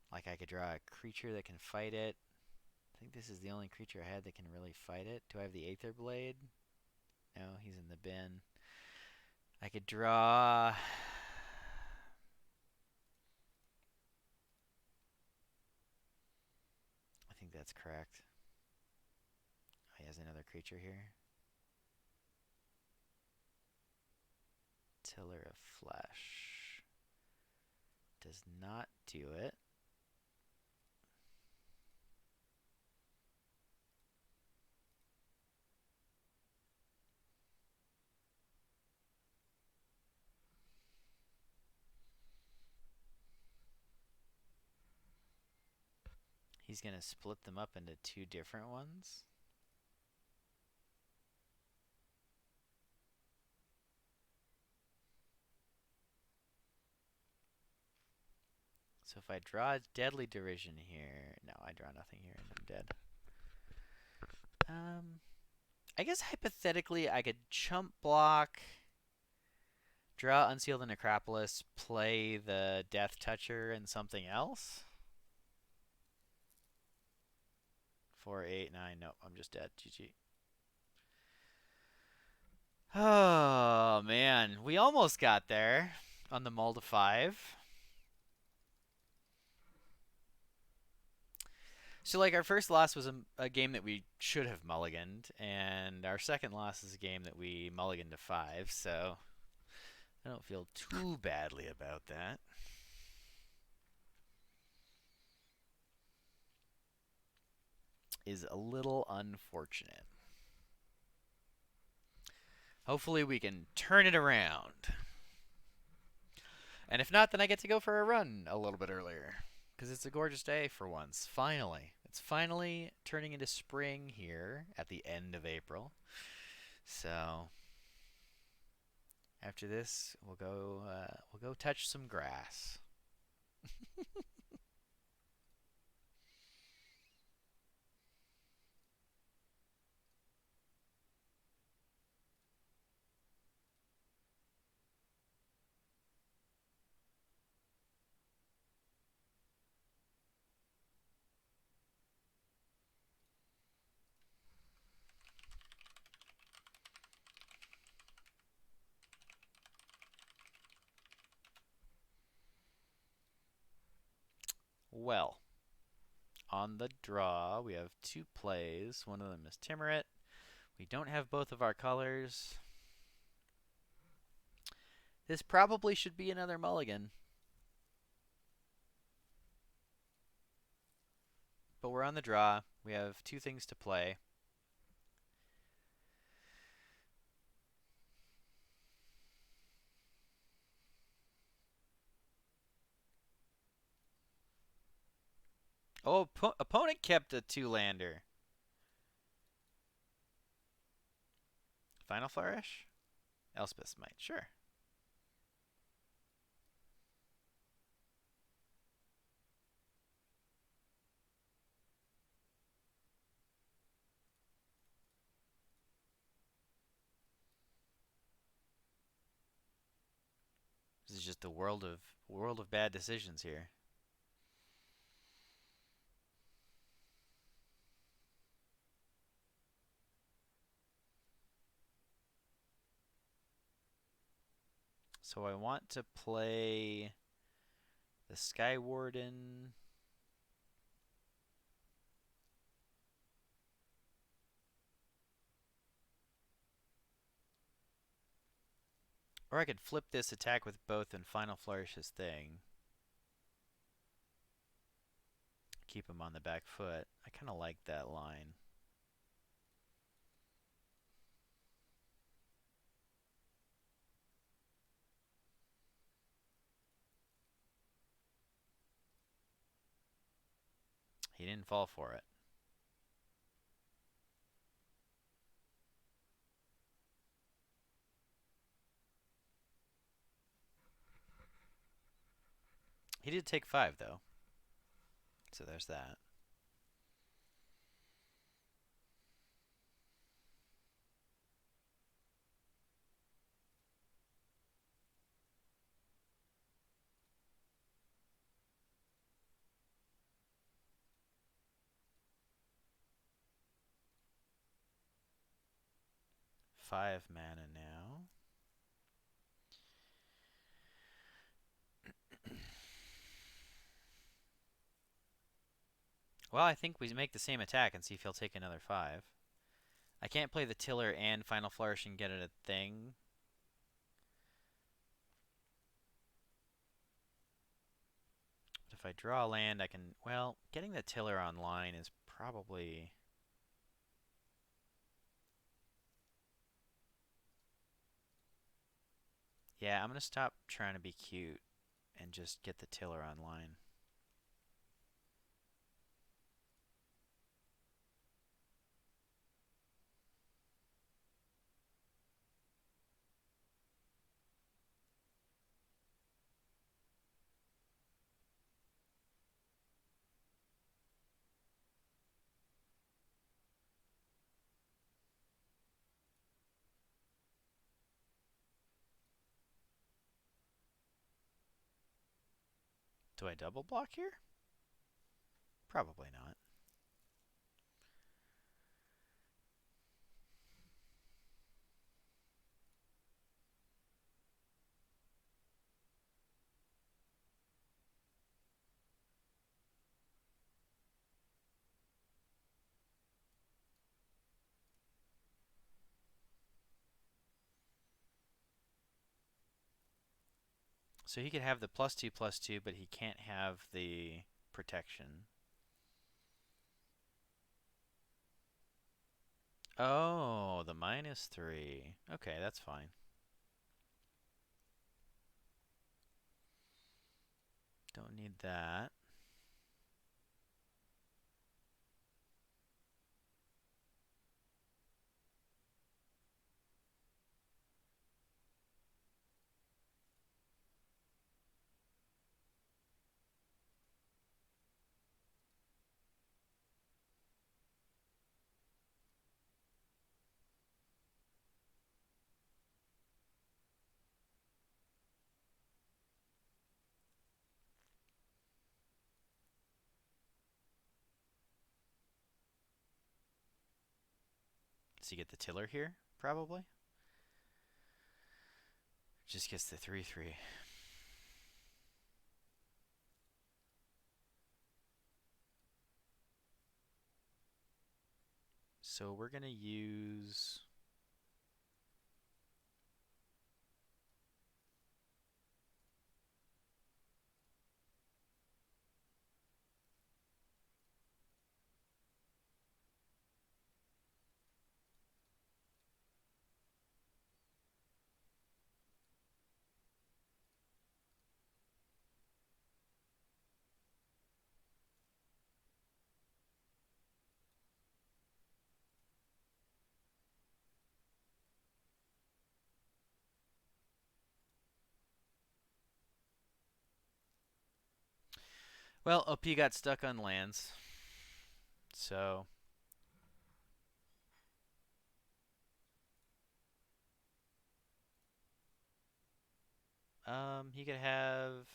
A: Like, I could draw a creature that can fight it. I think this is the only creature I had that can really fight it. Do I have the Aether Blade? No, he's in the bin. I could draw... I think that's correct. Oh, he has another creature here. Tiller of Flesh. Does not do it. He's going to split them up into 2 different ones. So if I draw Deadly Derision here... No, I draw nothing here and I'm dead. I guess hypothetically I could chump block, draw Unseal the Necropolis, play the Death Toucher and something else. 4, 8, 9. Nope, I'm just dead. GG. Oh, man. We almost got there on the Mull to 5. So, like, our first loss was a game that we should have mulliganed, and our second loss is a game that we mulliganed to 5, so I don't feel too badly about that. is a little unfortunate. Hopefully we can turn it around. And if not, then I get to go for a run a little bit earlier. Because it's a gorgeous day for once. Finally. It's finally turning into spring here at the end of April. So after this, we'll go touch some grass. Well, on the draw, we have two plays. One of them is Timurit. We don't have both of our colors. This probably should be another mulligan. But we're on the draw. We have two things to play. Oh, opponent kept a two-lander. Final Flourish? Elspeth's Might, sure. This is just the world of bad decisions here. So I want to play the Sky Warden. Or I could flip this attack with both and Final Flourish his thing. Keep him on the back foot. I kind of like that line. He didn't fall for it. He did take 5, though. So there's that. Five mana now. Well, I think we make the same attack and see if he'll take another 5. I can't play the Tiller and Final Flourish and get it a thing. But if I draw a land, I can... Well, getting the Tiller online is probably... Yeah, I'm going to stop trying to be cute and just get the Tiller online. Do I double block here? Probably not. So he could have the +2/+2, but he can't have the protection. Oh, the -3. Okay, that's fine. Don't need that. Does he get the tiller here? Probably. Just gets the 3/3. So we're gonna use. Well, OP got stuck on lands. So, he could have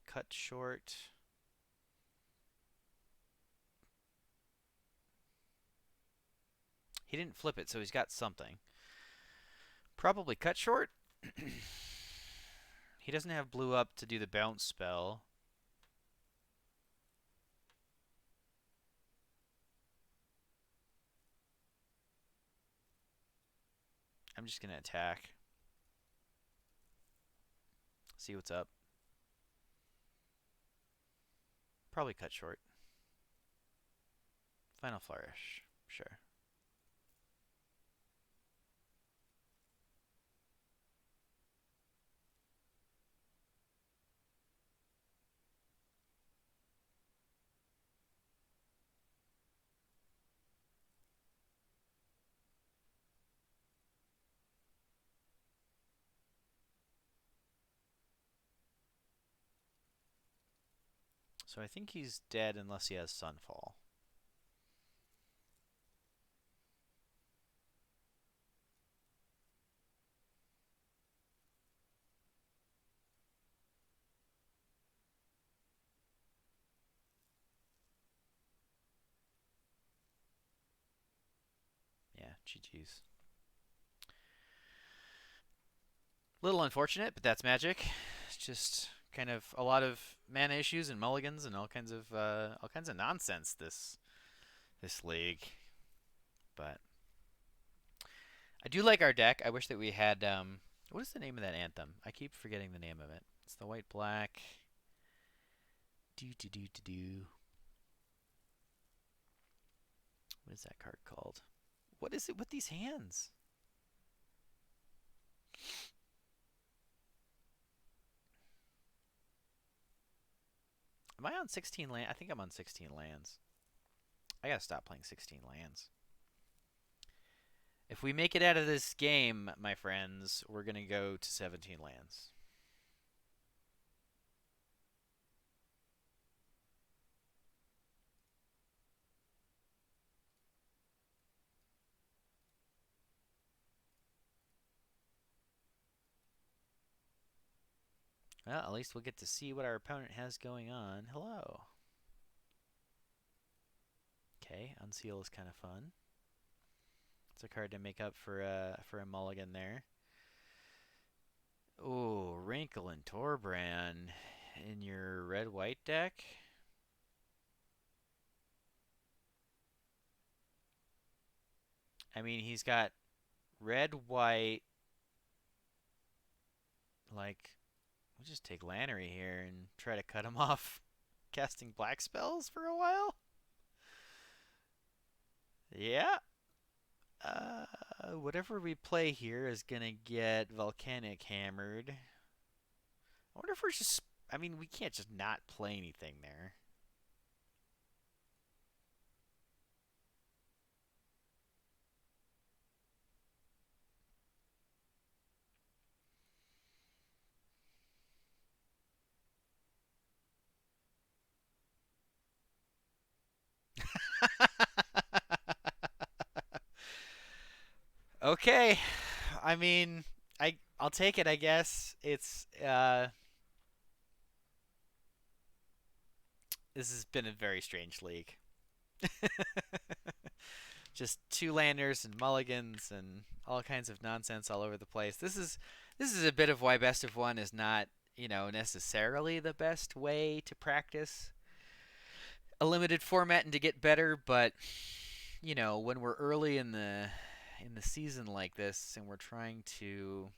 A: cut short. He didn't flip it, so he's got something. Probably cut short. He doesn't have blue up to do the bounce spell. I'm just gonna attack. See what's up. Probably cut short. Final flourish. Sure. So I think he's dead unless he has Sunfall. Yeah, GG's. Little unfortunate, but that's Magic. It's just kind of a lot of mana issues and mulligans and all kinds of nonsense this league. But I do like our deck. I wish that we had what is the name of that anthem? I keep forgetting the name of it. It's the white black. Do do do do do. What is that card called? What is it with these hands? Am I on 16 land? I think I'm on 16 lands. I gotta stop playing 16 lands. If we make it out of this game, my friends, we're gonna go to 17 lands. Well, at least we'll get to see what our opponent has going on. Hello. Okay, Unseal is kind of fun. It's a card to make up for a mulligan there. Oh, Wrinkle and Torbran in your red-white deck. I mean, he's got red-white. Like, we'll just take Lannery here and try to cut him off casting black spells for a while. Yeah. Whatever we play here is gonna get volcanic hammered. I wonder if we're just. I mean, we can't just not play anything there. Okay. I mean, I'll take it. I guess it's this has been a very strange league. Just two landers and mulligans and all kinds of nonsense all over the place. This is a bit of why best of one is not, necessarily the best way to practice a limited format and to get better, but when we're early in the season like this and we're trying to,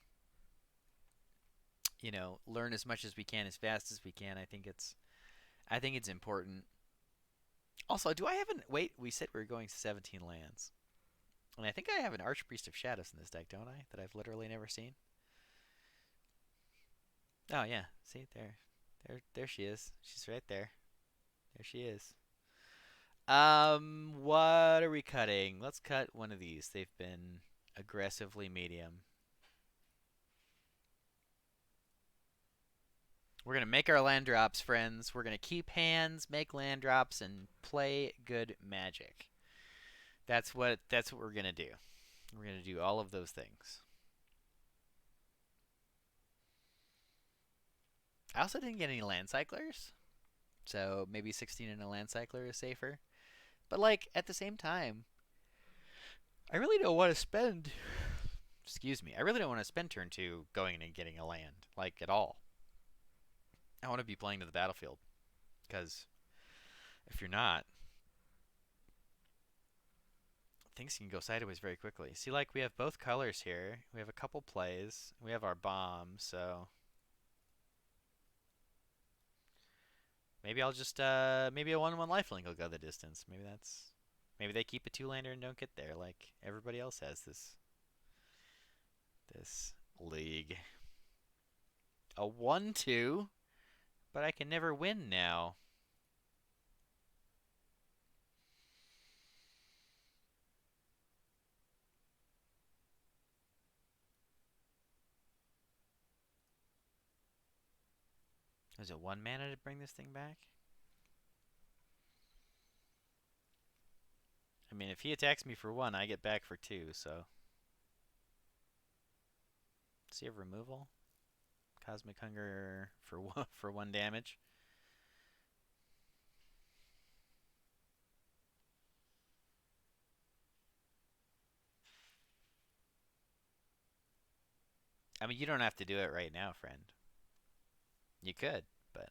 A: learn as much as we can as fast as we can, I think it's important. Also, do I have an wait, we said we were going 17 lands. And I think I have an Archpriest of Shadows in this deck, don't I? That I've literally never seen. Oh yeah, see there she is. She's right there. There she is. What are we cutting? Let's cut one of these. They've been aggressively medium. We're gonna make our land drops, friends. We're gonna keep hands, make land drops, and play good Magic. That's what we're gonna do. We're gonna do all of those things. I also didn't get any land cyclers, so maybe 16 in a land cycler is safer. But like at the same time, I really don't want to spend. Excuse me. I really don't want to spend turn two going and getting a land like at all. I want to be playing to the battlefield because if you're not, things can go sideways very quickly. See, like we have both colors here. We have a couple plays. We have our bomb, so maybe I'll just maybe a 1/1 lifelink will go the distance. Maybe they keep a two lander and don't get there like everybody else has this league. A 1/2, but I can never win now. Is it 1 mana to bring this thing back? I mean, if he attacks me for 1, I get back for 2, so. Does he have removal? Cosmic Hunger for one, for 1 damage. I mean, you don't have to do it right now, friend. You could, but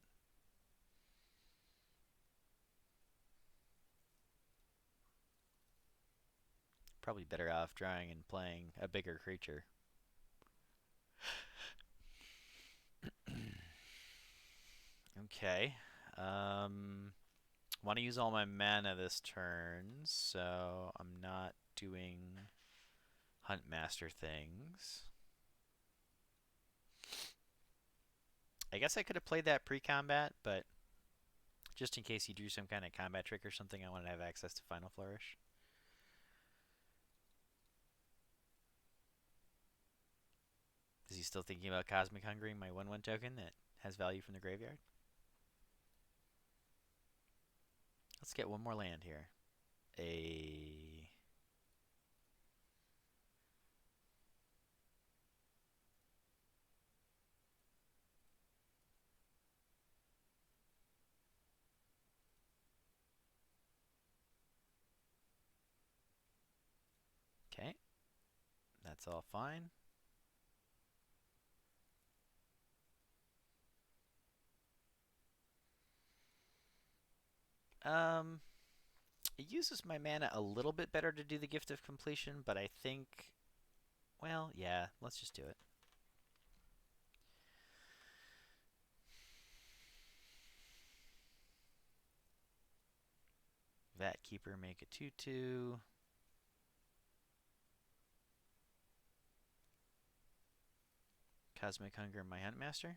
A: probably better off drawing and playing a bigger creature. Okay. Um, want to use all my mana this turn, so I'm not doing Hunt Master things. I guess I could have played that pre-combat, but just in case he drew some kind of combat trick or something, I wanted to have access to Final Flourish. Is he still thinking about Cosmic Hungering, my 1/1 token that has value from the graveyard? Let's get one more land here. A. Okay, that's all fine. Um, it uses my mana a little bit better to do the Gift of Completion, but I think, well, yeah, let's just do it. Vat Keeper, make a 2/2. Cosmic Hunger, my Huntmaster.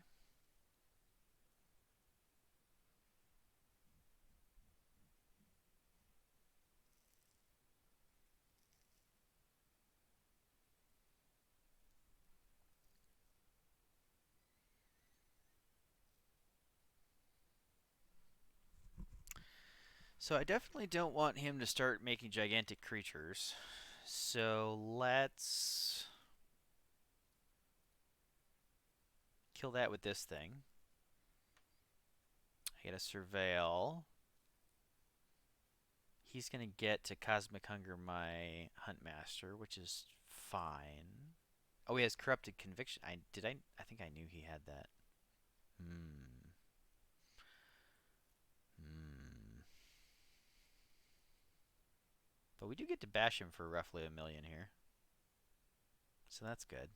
A: So I definitely don't want him to start making gigantic creatures. So let's kill that with this thing. I get a Surveil. He's going to get to Cosmic Hunger my Huntmaster, which is fine. Oh, he has Corrupted Conviction. I think I knew he had that. Hmm. Hmm. But we do get to bash him for roughly 1,000,000 here. So that's good.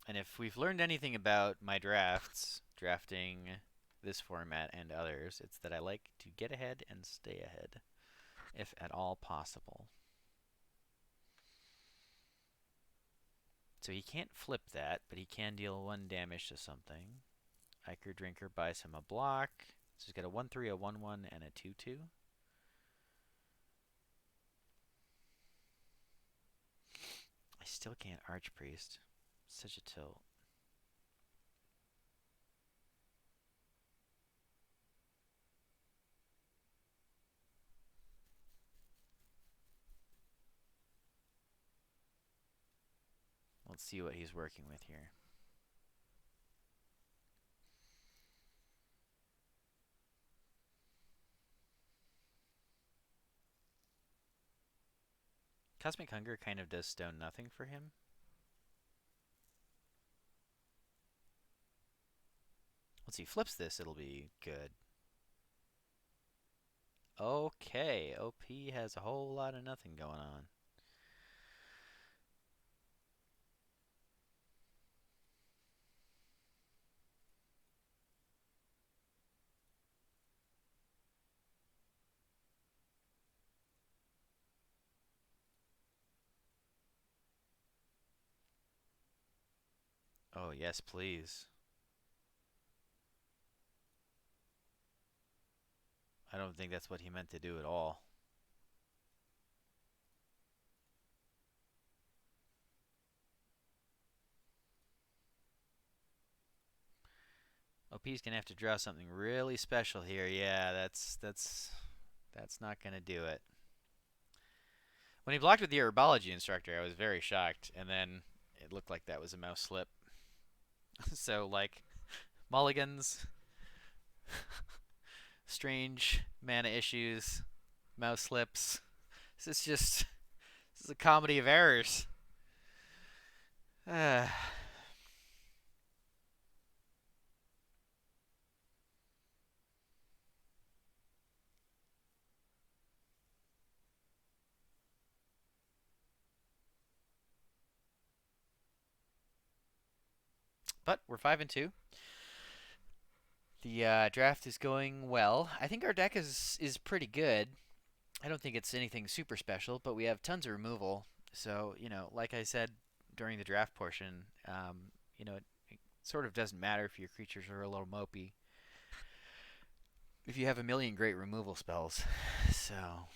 A: And if we've learned anything about my drafts, drafting this format and others, it's that I like to get ahead and stay ahead, if at all possible. So he can't flip that, but he can deal 1 damage to something. Iker Drinker buys him a block. So he's got a 1/3, a 1/1, and a 2/2. I still can't Archpriest. Such a tilt. Let's see what he's working with here. Cosmic Hunger kind of does stone nothing for him. Once he flips this, it'll be good. Okay, OP has a whole lot of nothing going on. Oh, yes, please. I don't think that's what he meant to do at all. OP's gonna have to draw something really special here. Yeah, that's not gonna do it. When he blocked with the herbology instructor, I was very shocked, and then it looked like that was a mouse slip. So like mulligans, strange mana issues, mouse slips. This is a comedy of errors. Uh, but we're 5-2. The draft is going well. I think our deck is pretty good. I don't think it's anything super special, but we have tons of removal. So like I said during the draft portion, it sort of doesn't matter if your creatures are a little mopey if you have 1,000,000 great removal spells. So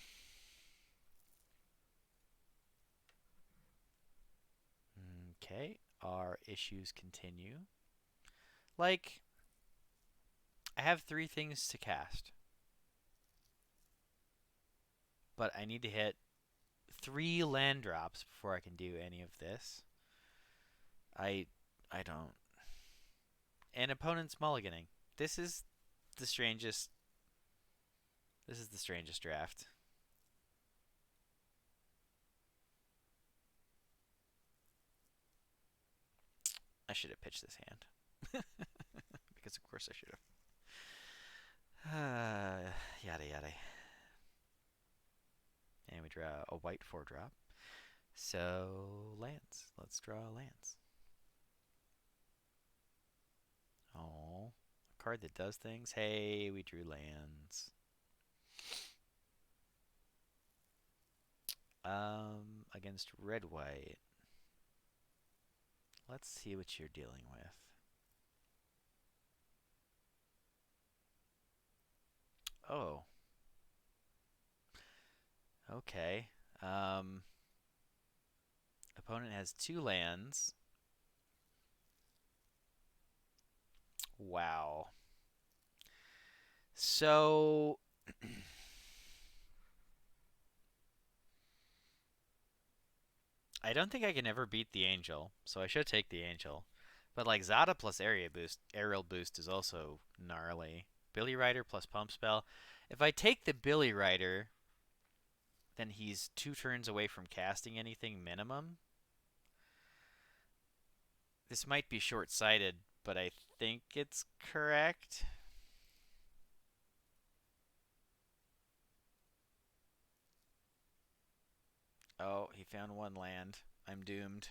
A: okay, our issues continue. Like I have 3 things to cast, but I need to hit 3 land drops before I can do any of this. I I don't. And opponent's mulliganing. This is the strangest. This is the strangest draft. I should have pitched this hand. Because of course I should have. Yada yada. And we draw a white 4-drop. So lands. Let's draw lands. Oh, a card that does things. Hey, we drew lands. Against red white. Let's see what you're dealing with. Oh, okay. Um, Opponent has 2 lands. Wow. So I don't think I can ever beat the Angel, so I should take the Angel. But like Zada plus Aerial Boost is also gnarly. Billy Rider plus Pump Spell. If I take the Billy Rider, then he's 2 turns away from casting anything minimum. This might be short-sighted, but I think it's correct. Oh, he found 1 land. I'm doomed.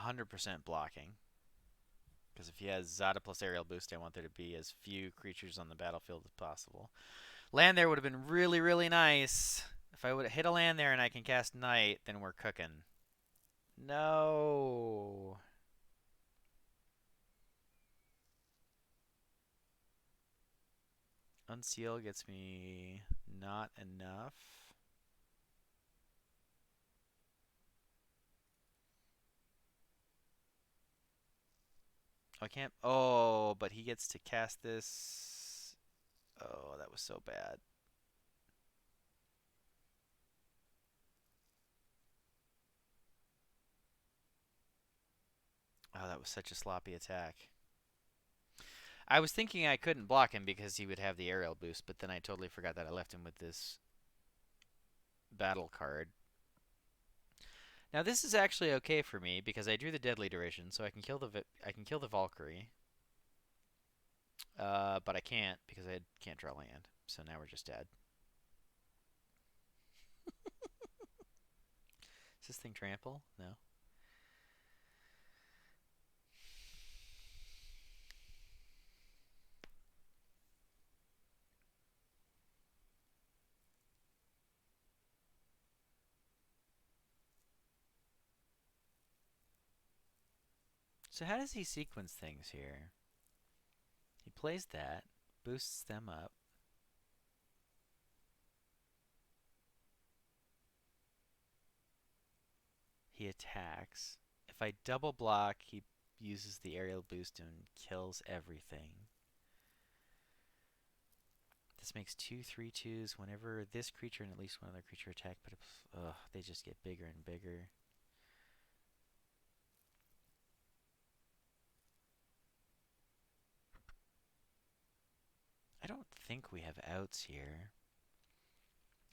A: 100% blocking. Because if he has Zada plus Aerial Boost, I want there to be as few creatures on the battlefield as possible. Land there would have been really, really nice. If I would have hit a land there and I can cast Night, then we're cooking. No. Unseal gets me not enough. I can't. Oh, but he gets to cast this. Oh, that was so bad. Oh, that was such a sloppy attack. I was thinking I couldn't block him because he would have the aerial boost, but then I totally forgot that I left him with this battle card. Now this is actually okay for me because I drew the deadly derision, so I can kill the Valkyrie. But I can't because I can't draw land. So now we're just dead. Is this thing trample? No. So how does he sequence things here? He plays that, boosts them up. He attacks. If I double block, he uses the aerial boost and kills everything. This makes 2/3/2s whenever this creature and at least one other creature attack, but they just get bigger and bigger. I don't think we have outs here.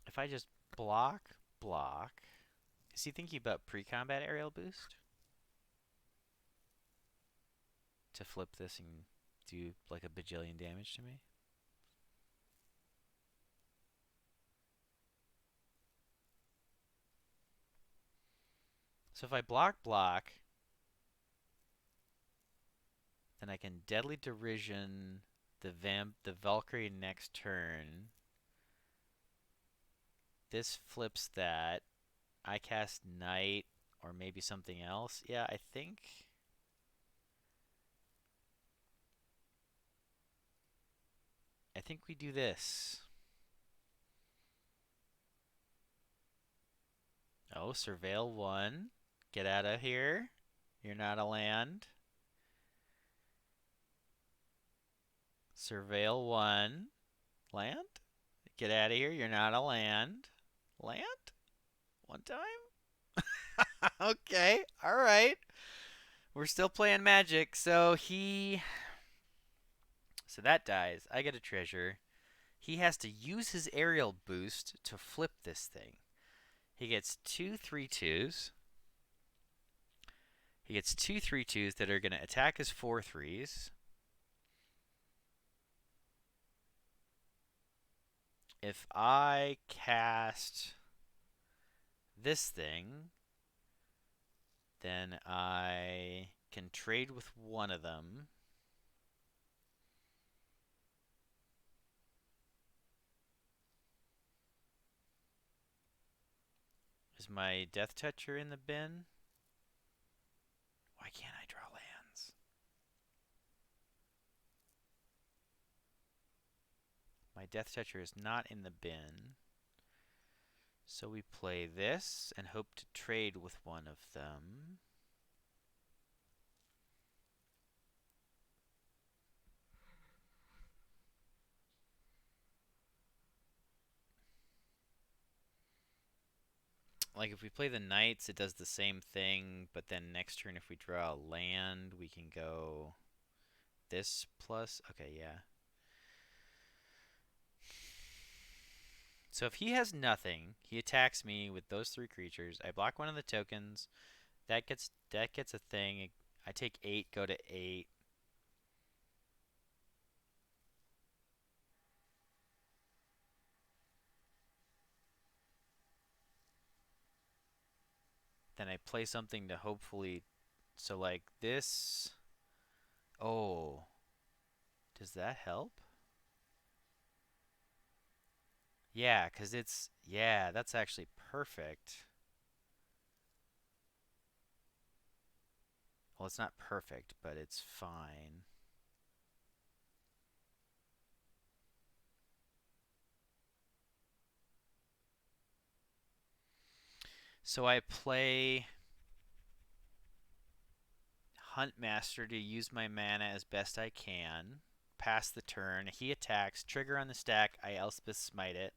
A: If I just block. Is he thinking about pre-combat aerial boost? To flip this and do like a bajillion damage to me? So if I block, then I can Deadly Derision the Valkyrie next turn. This flips that. I cast Night or maybe something else. Yeah, I think we do this. Oh, Surveil 1. Get out of here. You're not a land. Surveil 1. Land? Get out of here. You're not a land. Land? One time? Okay. All right. We're still playing Magic. So that dies. I get a treasure. He has to use his aerial boost to flip this thing. He gets 2/3/2s. He gets 2/3/2s that are going to attack his 4/3s. If I cast this thing, then I can trade with one of them. Is my Death Toucher in the bin? Why can't I draw lands? My Death Toucher is not in the bin. So we play this and hope to trade with one of them. Like if we play the Knights, it does the same thing, but then next turn if we draw a land, we can go this plus. Okay, yeah. So if he has nothing, he attacks me with those 3 creatures. I block one of the tokens. That gets a thing. I take 8, go to 8. Then I play something to hopefully, so like this. Oh, does that help? Yeah, yeah, that's actually perfect. Well, it's not perfect, but it's fine. So I play Huntmaster to use my mana as best I can. Pass the turn. He attacks. Trigger on the stack. I Elspeth Smite it.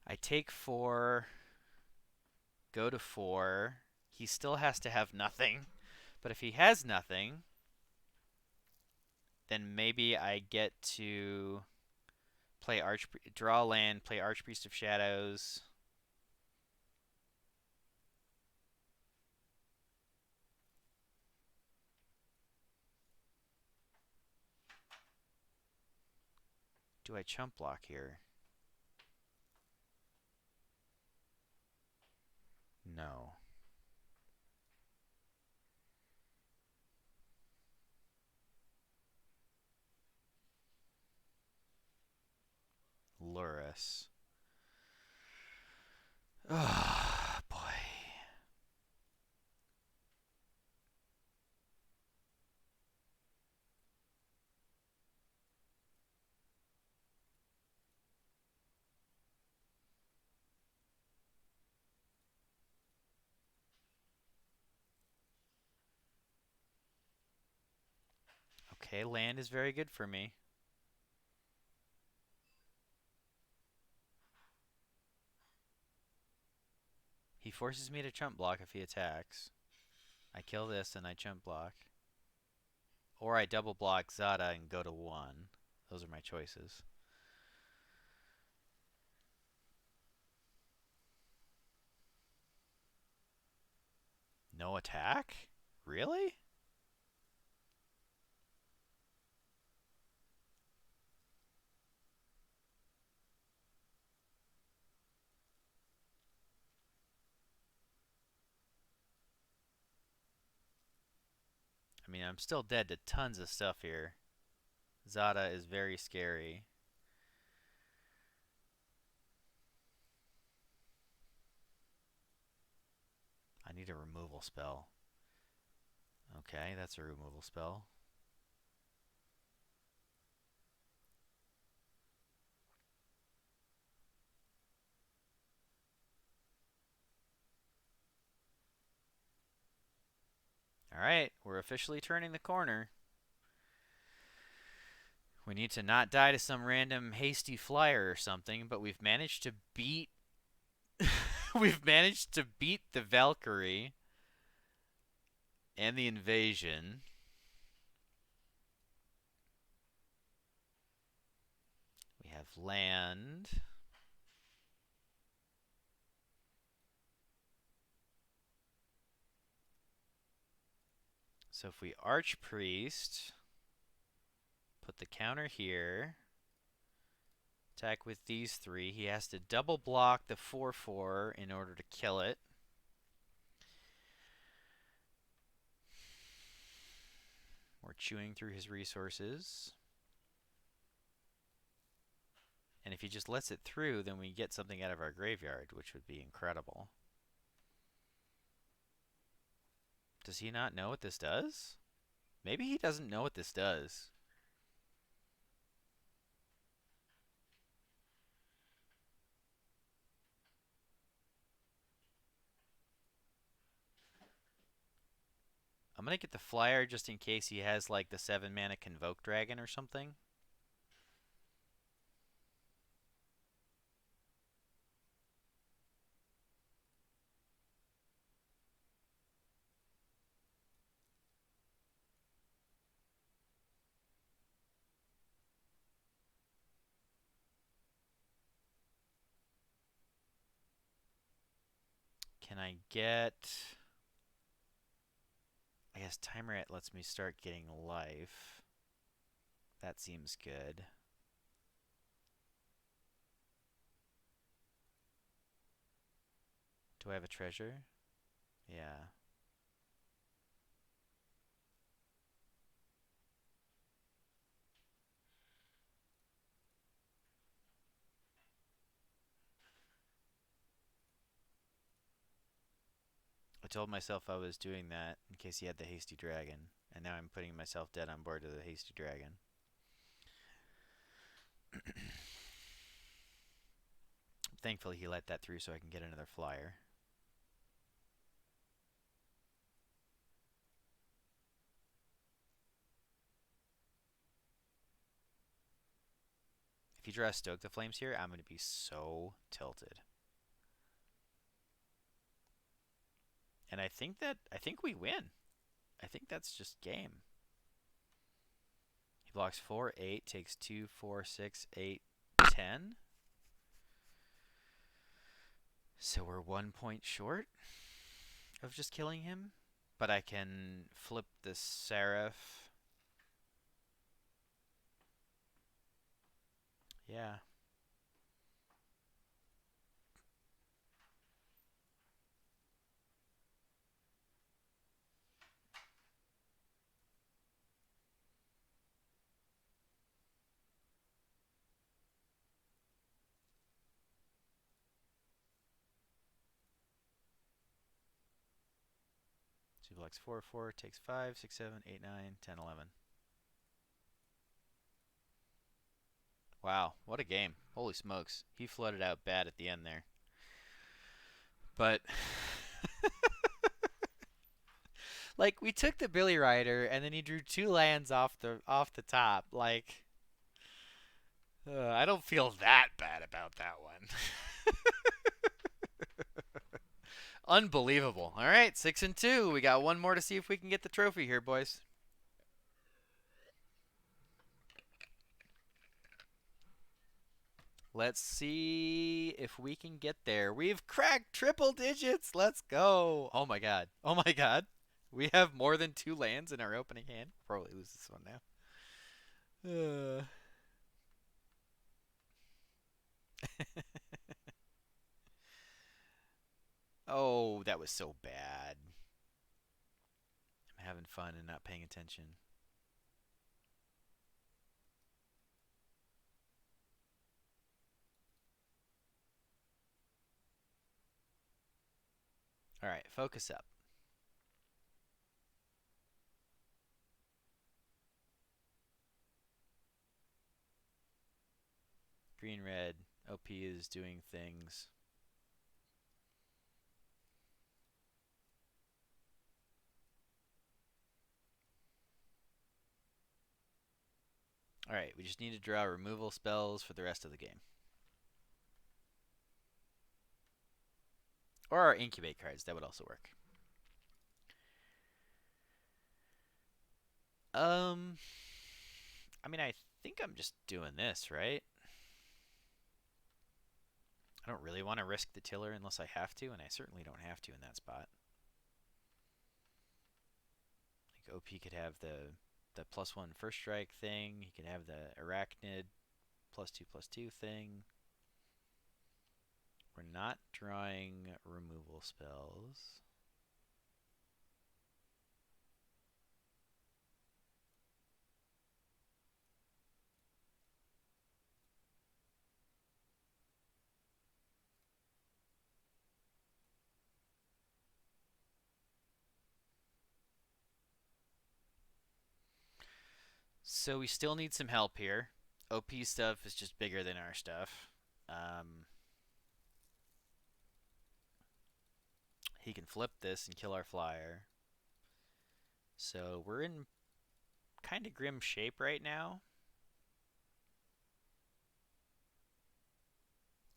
A: I take 4. Go to 4. He still has to have nothing. But if he has nothing, then maybe I get to play draw land, play Archpriest of Shadows. Do I chump block here? No. Lurus. Oh, boy. Okay, land is very good for me. He forces me to chump block if he attacks. I kill this and I chump block. Or I double block Zada and go to 1. Those are my choices. No attack? Really? I mean, I'm still dead to tons of stuff here. Zada is very scary. I need a removal spell. Okay, that's a removal spell. Alright, we're officially turning the corner. We need to not die to some random hasty flyer or something, but we've managed to beat we've managed to beat the Valkyrie and the invasion. We have land. So if we Archpriest, put the counter here, attack with these 3, he has to double block the 4/4 in order to kill it. We're chewing through his resources. And if he just lets it through, then we get something out of our graveyard, which would be incredible. Does he not know what this does? Maybe he doesn't know what this does. I'm gonna get the flyer just in case he has like the 7-mana Convoke Dragon or something. Can I get... I guess Timer It lets me start getting life. That seems good. Do I have a treasure? Yeah. I told myself I was doing that in case he had the Hasty Dragon, and now I'm putting myself dead on board to the Hasty Dragon. Thankfully, he let that through so I can get another flyer. If he draws Stoke the Flames here, I'm going to be so tilted. And I think we win. I think that's just game. He blocks 4, 8, takes 2, 4, 6, 8, 10. So we're 1 point short of just killing him. But I can flip the Seraph. Yeah. So he blocks 4, 4, takes 5, 6, 7, 8, 9, 10, 11. Wow, what a game. Holy smokes. He flooded out bad at the end there. But like we took the Billy Rider and then he drew 2 lands off the top. Like I don't feel that bad about that one. Unbelievable. All right, 6-2. We got one more to see if we can get the trophy here, boys. Let's see if we can get there. We've cracked triple digits. Let's go. Oh my god. Oh my god. We have more than 2 lands in our opening hand. Probably lose this one now. Oh, that was so bad. I'm having fun and not paying attention. All right, focus up. Green, red. OP is doing things. All right, we just need to draw removal spells for the rest of the game. Or our incubate cards, that would also work. I mean, I think I'm just doing this, right? I don't really want to risk the tiller unless I have to, and I certainly don't have to in that spot. Like OP could have the +1 first strike thing. He could have the arachnid +2/+2 thing. We're not drawing removal spells. So we still need some help here. OP stuff is just bigger than our stuff. Um, he can flip this and kill our flyer. So we're in kind of grim shape right now.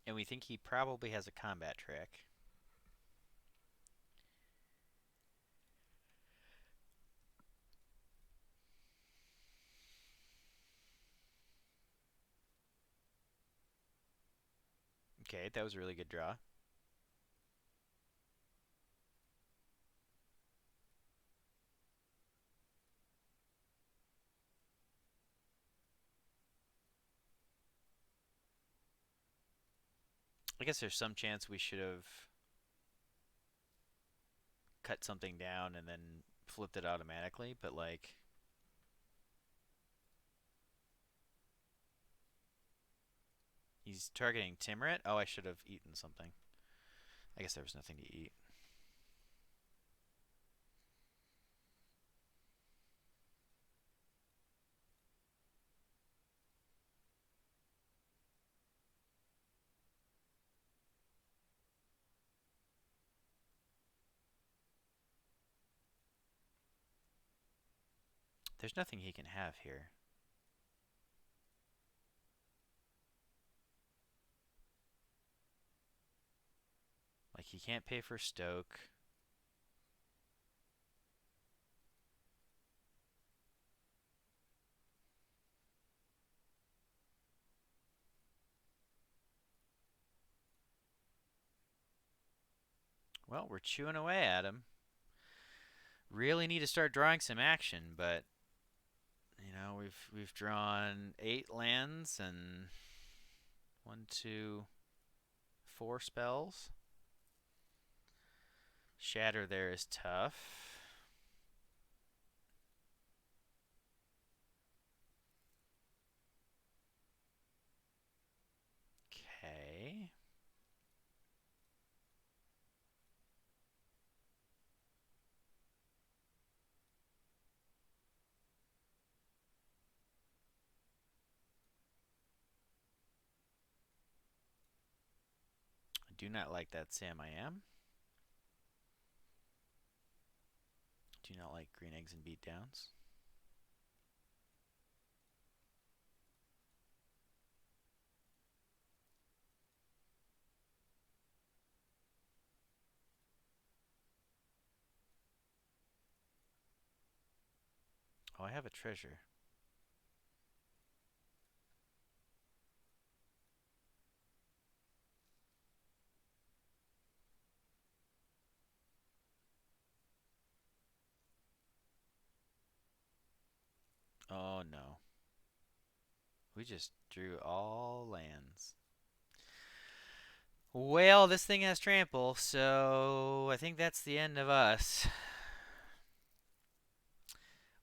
A: And we think he probably has a combat trick. Okay, that was a really good draw. I guess there's some chance we should have cut something down and then flipped it automatically, but like he's targeting Timrit. Oh, I should have eaten something. I guess there was nothing to eat. There's nothing he can have here. Like he can't pay for Stoke. Well, we're chewing away at him. Really need to start drawing some action, but you know, we've drawn 8 lands and 1, 2, 4 spells. Shatter there is tough. Okay. I do not like that Sam I am. Do not like green eggs and beatdowns. Oh, I have a treasure. Oh no. We just drew all lands. Well, this thing has trample, so I think that's the end of us.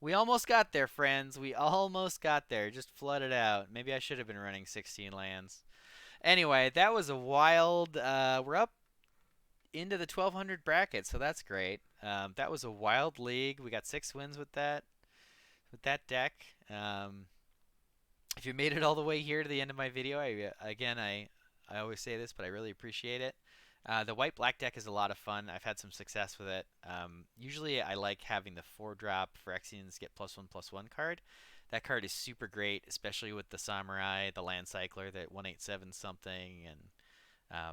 A: We almost got there, friends. We almost got there. Just flooded out. Maybe I should have been running 16 lands. Anyway, that was a wild. We're up into the 1200 bracket, so that's great. That was a wild league. We got 6 wins with that deck. If you made it all the way here to the end of my video, I always say this, but I really appreciate it. The white black deck is a lot of fun. I've had some success with it. Usually, I like having the 4-drop Phyrexians get +1/+1 card. That card is super great, especially with the Samurai, the Land Cycler that 187 something, and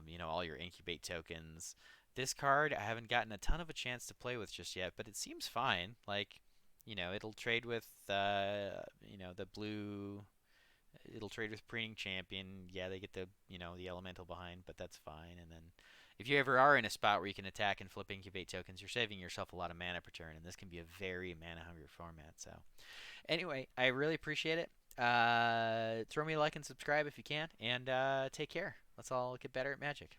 A: you know, all your incubate tokens. This card I haven't gotten a ton of a chance to play with just yet, but it seems fine. Like, you know, it'll trade with you know, the blue. It'll trade with Preening Champion. Yeah, they get the, you know, the elemental behind, but that's fine. And then if you ever are in a spot where you can attack and flip incubate tokens, you're saving yourself a lot of mana per turn, and this can be a very mana hungry format. So anyway, I really appreciate it. Throw me a like and subscribe if you can, and take care. Let's all get better at Magic.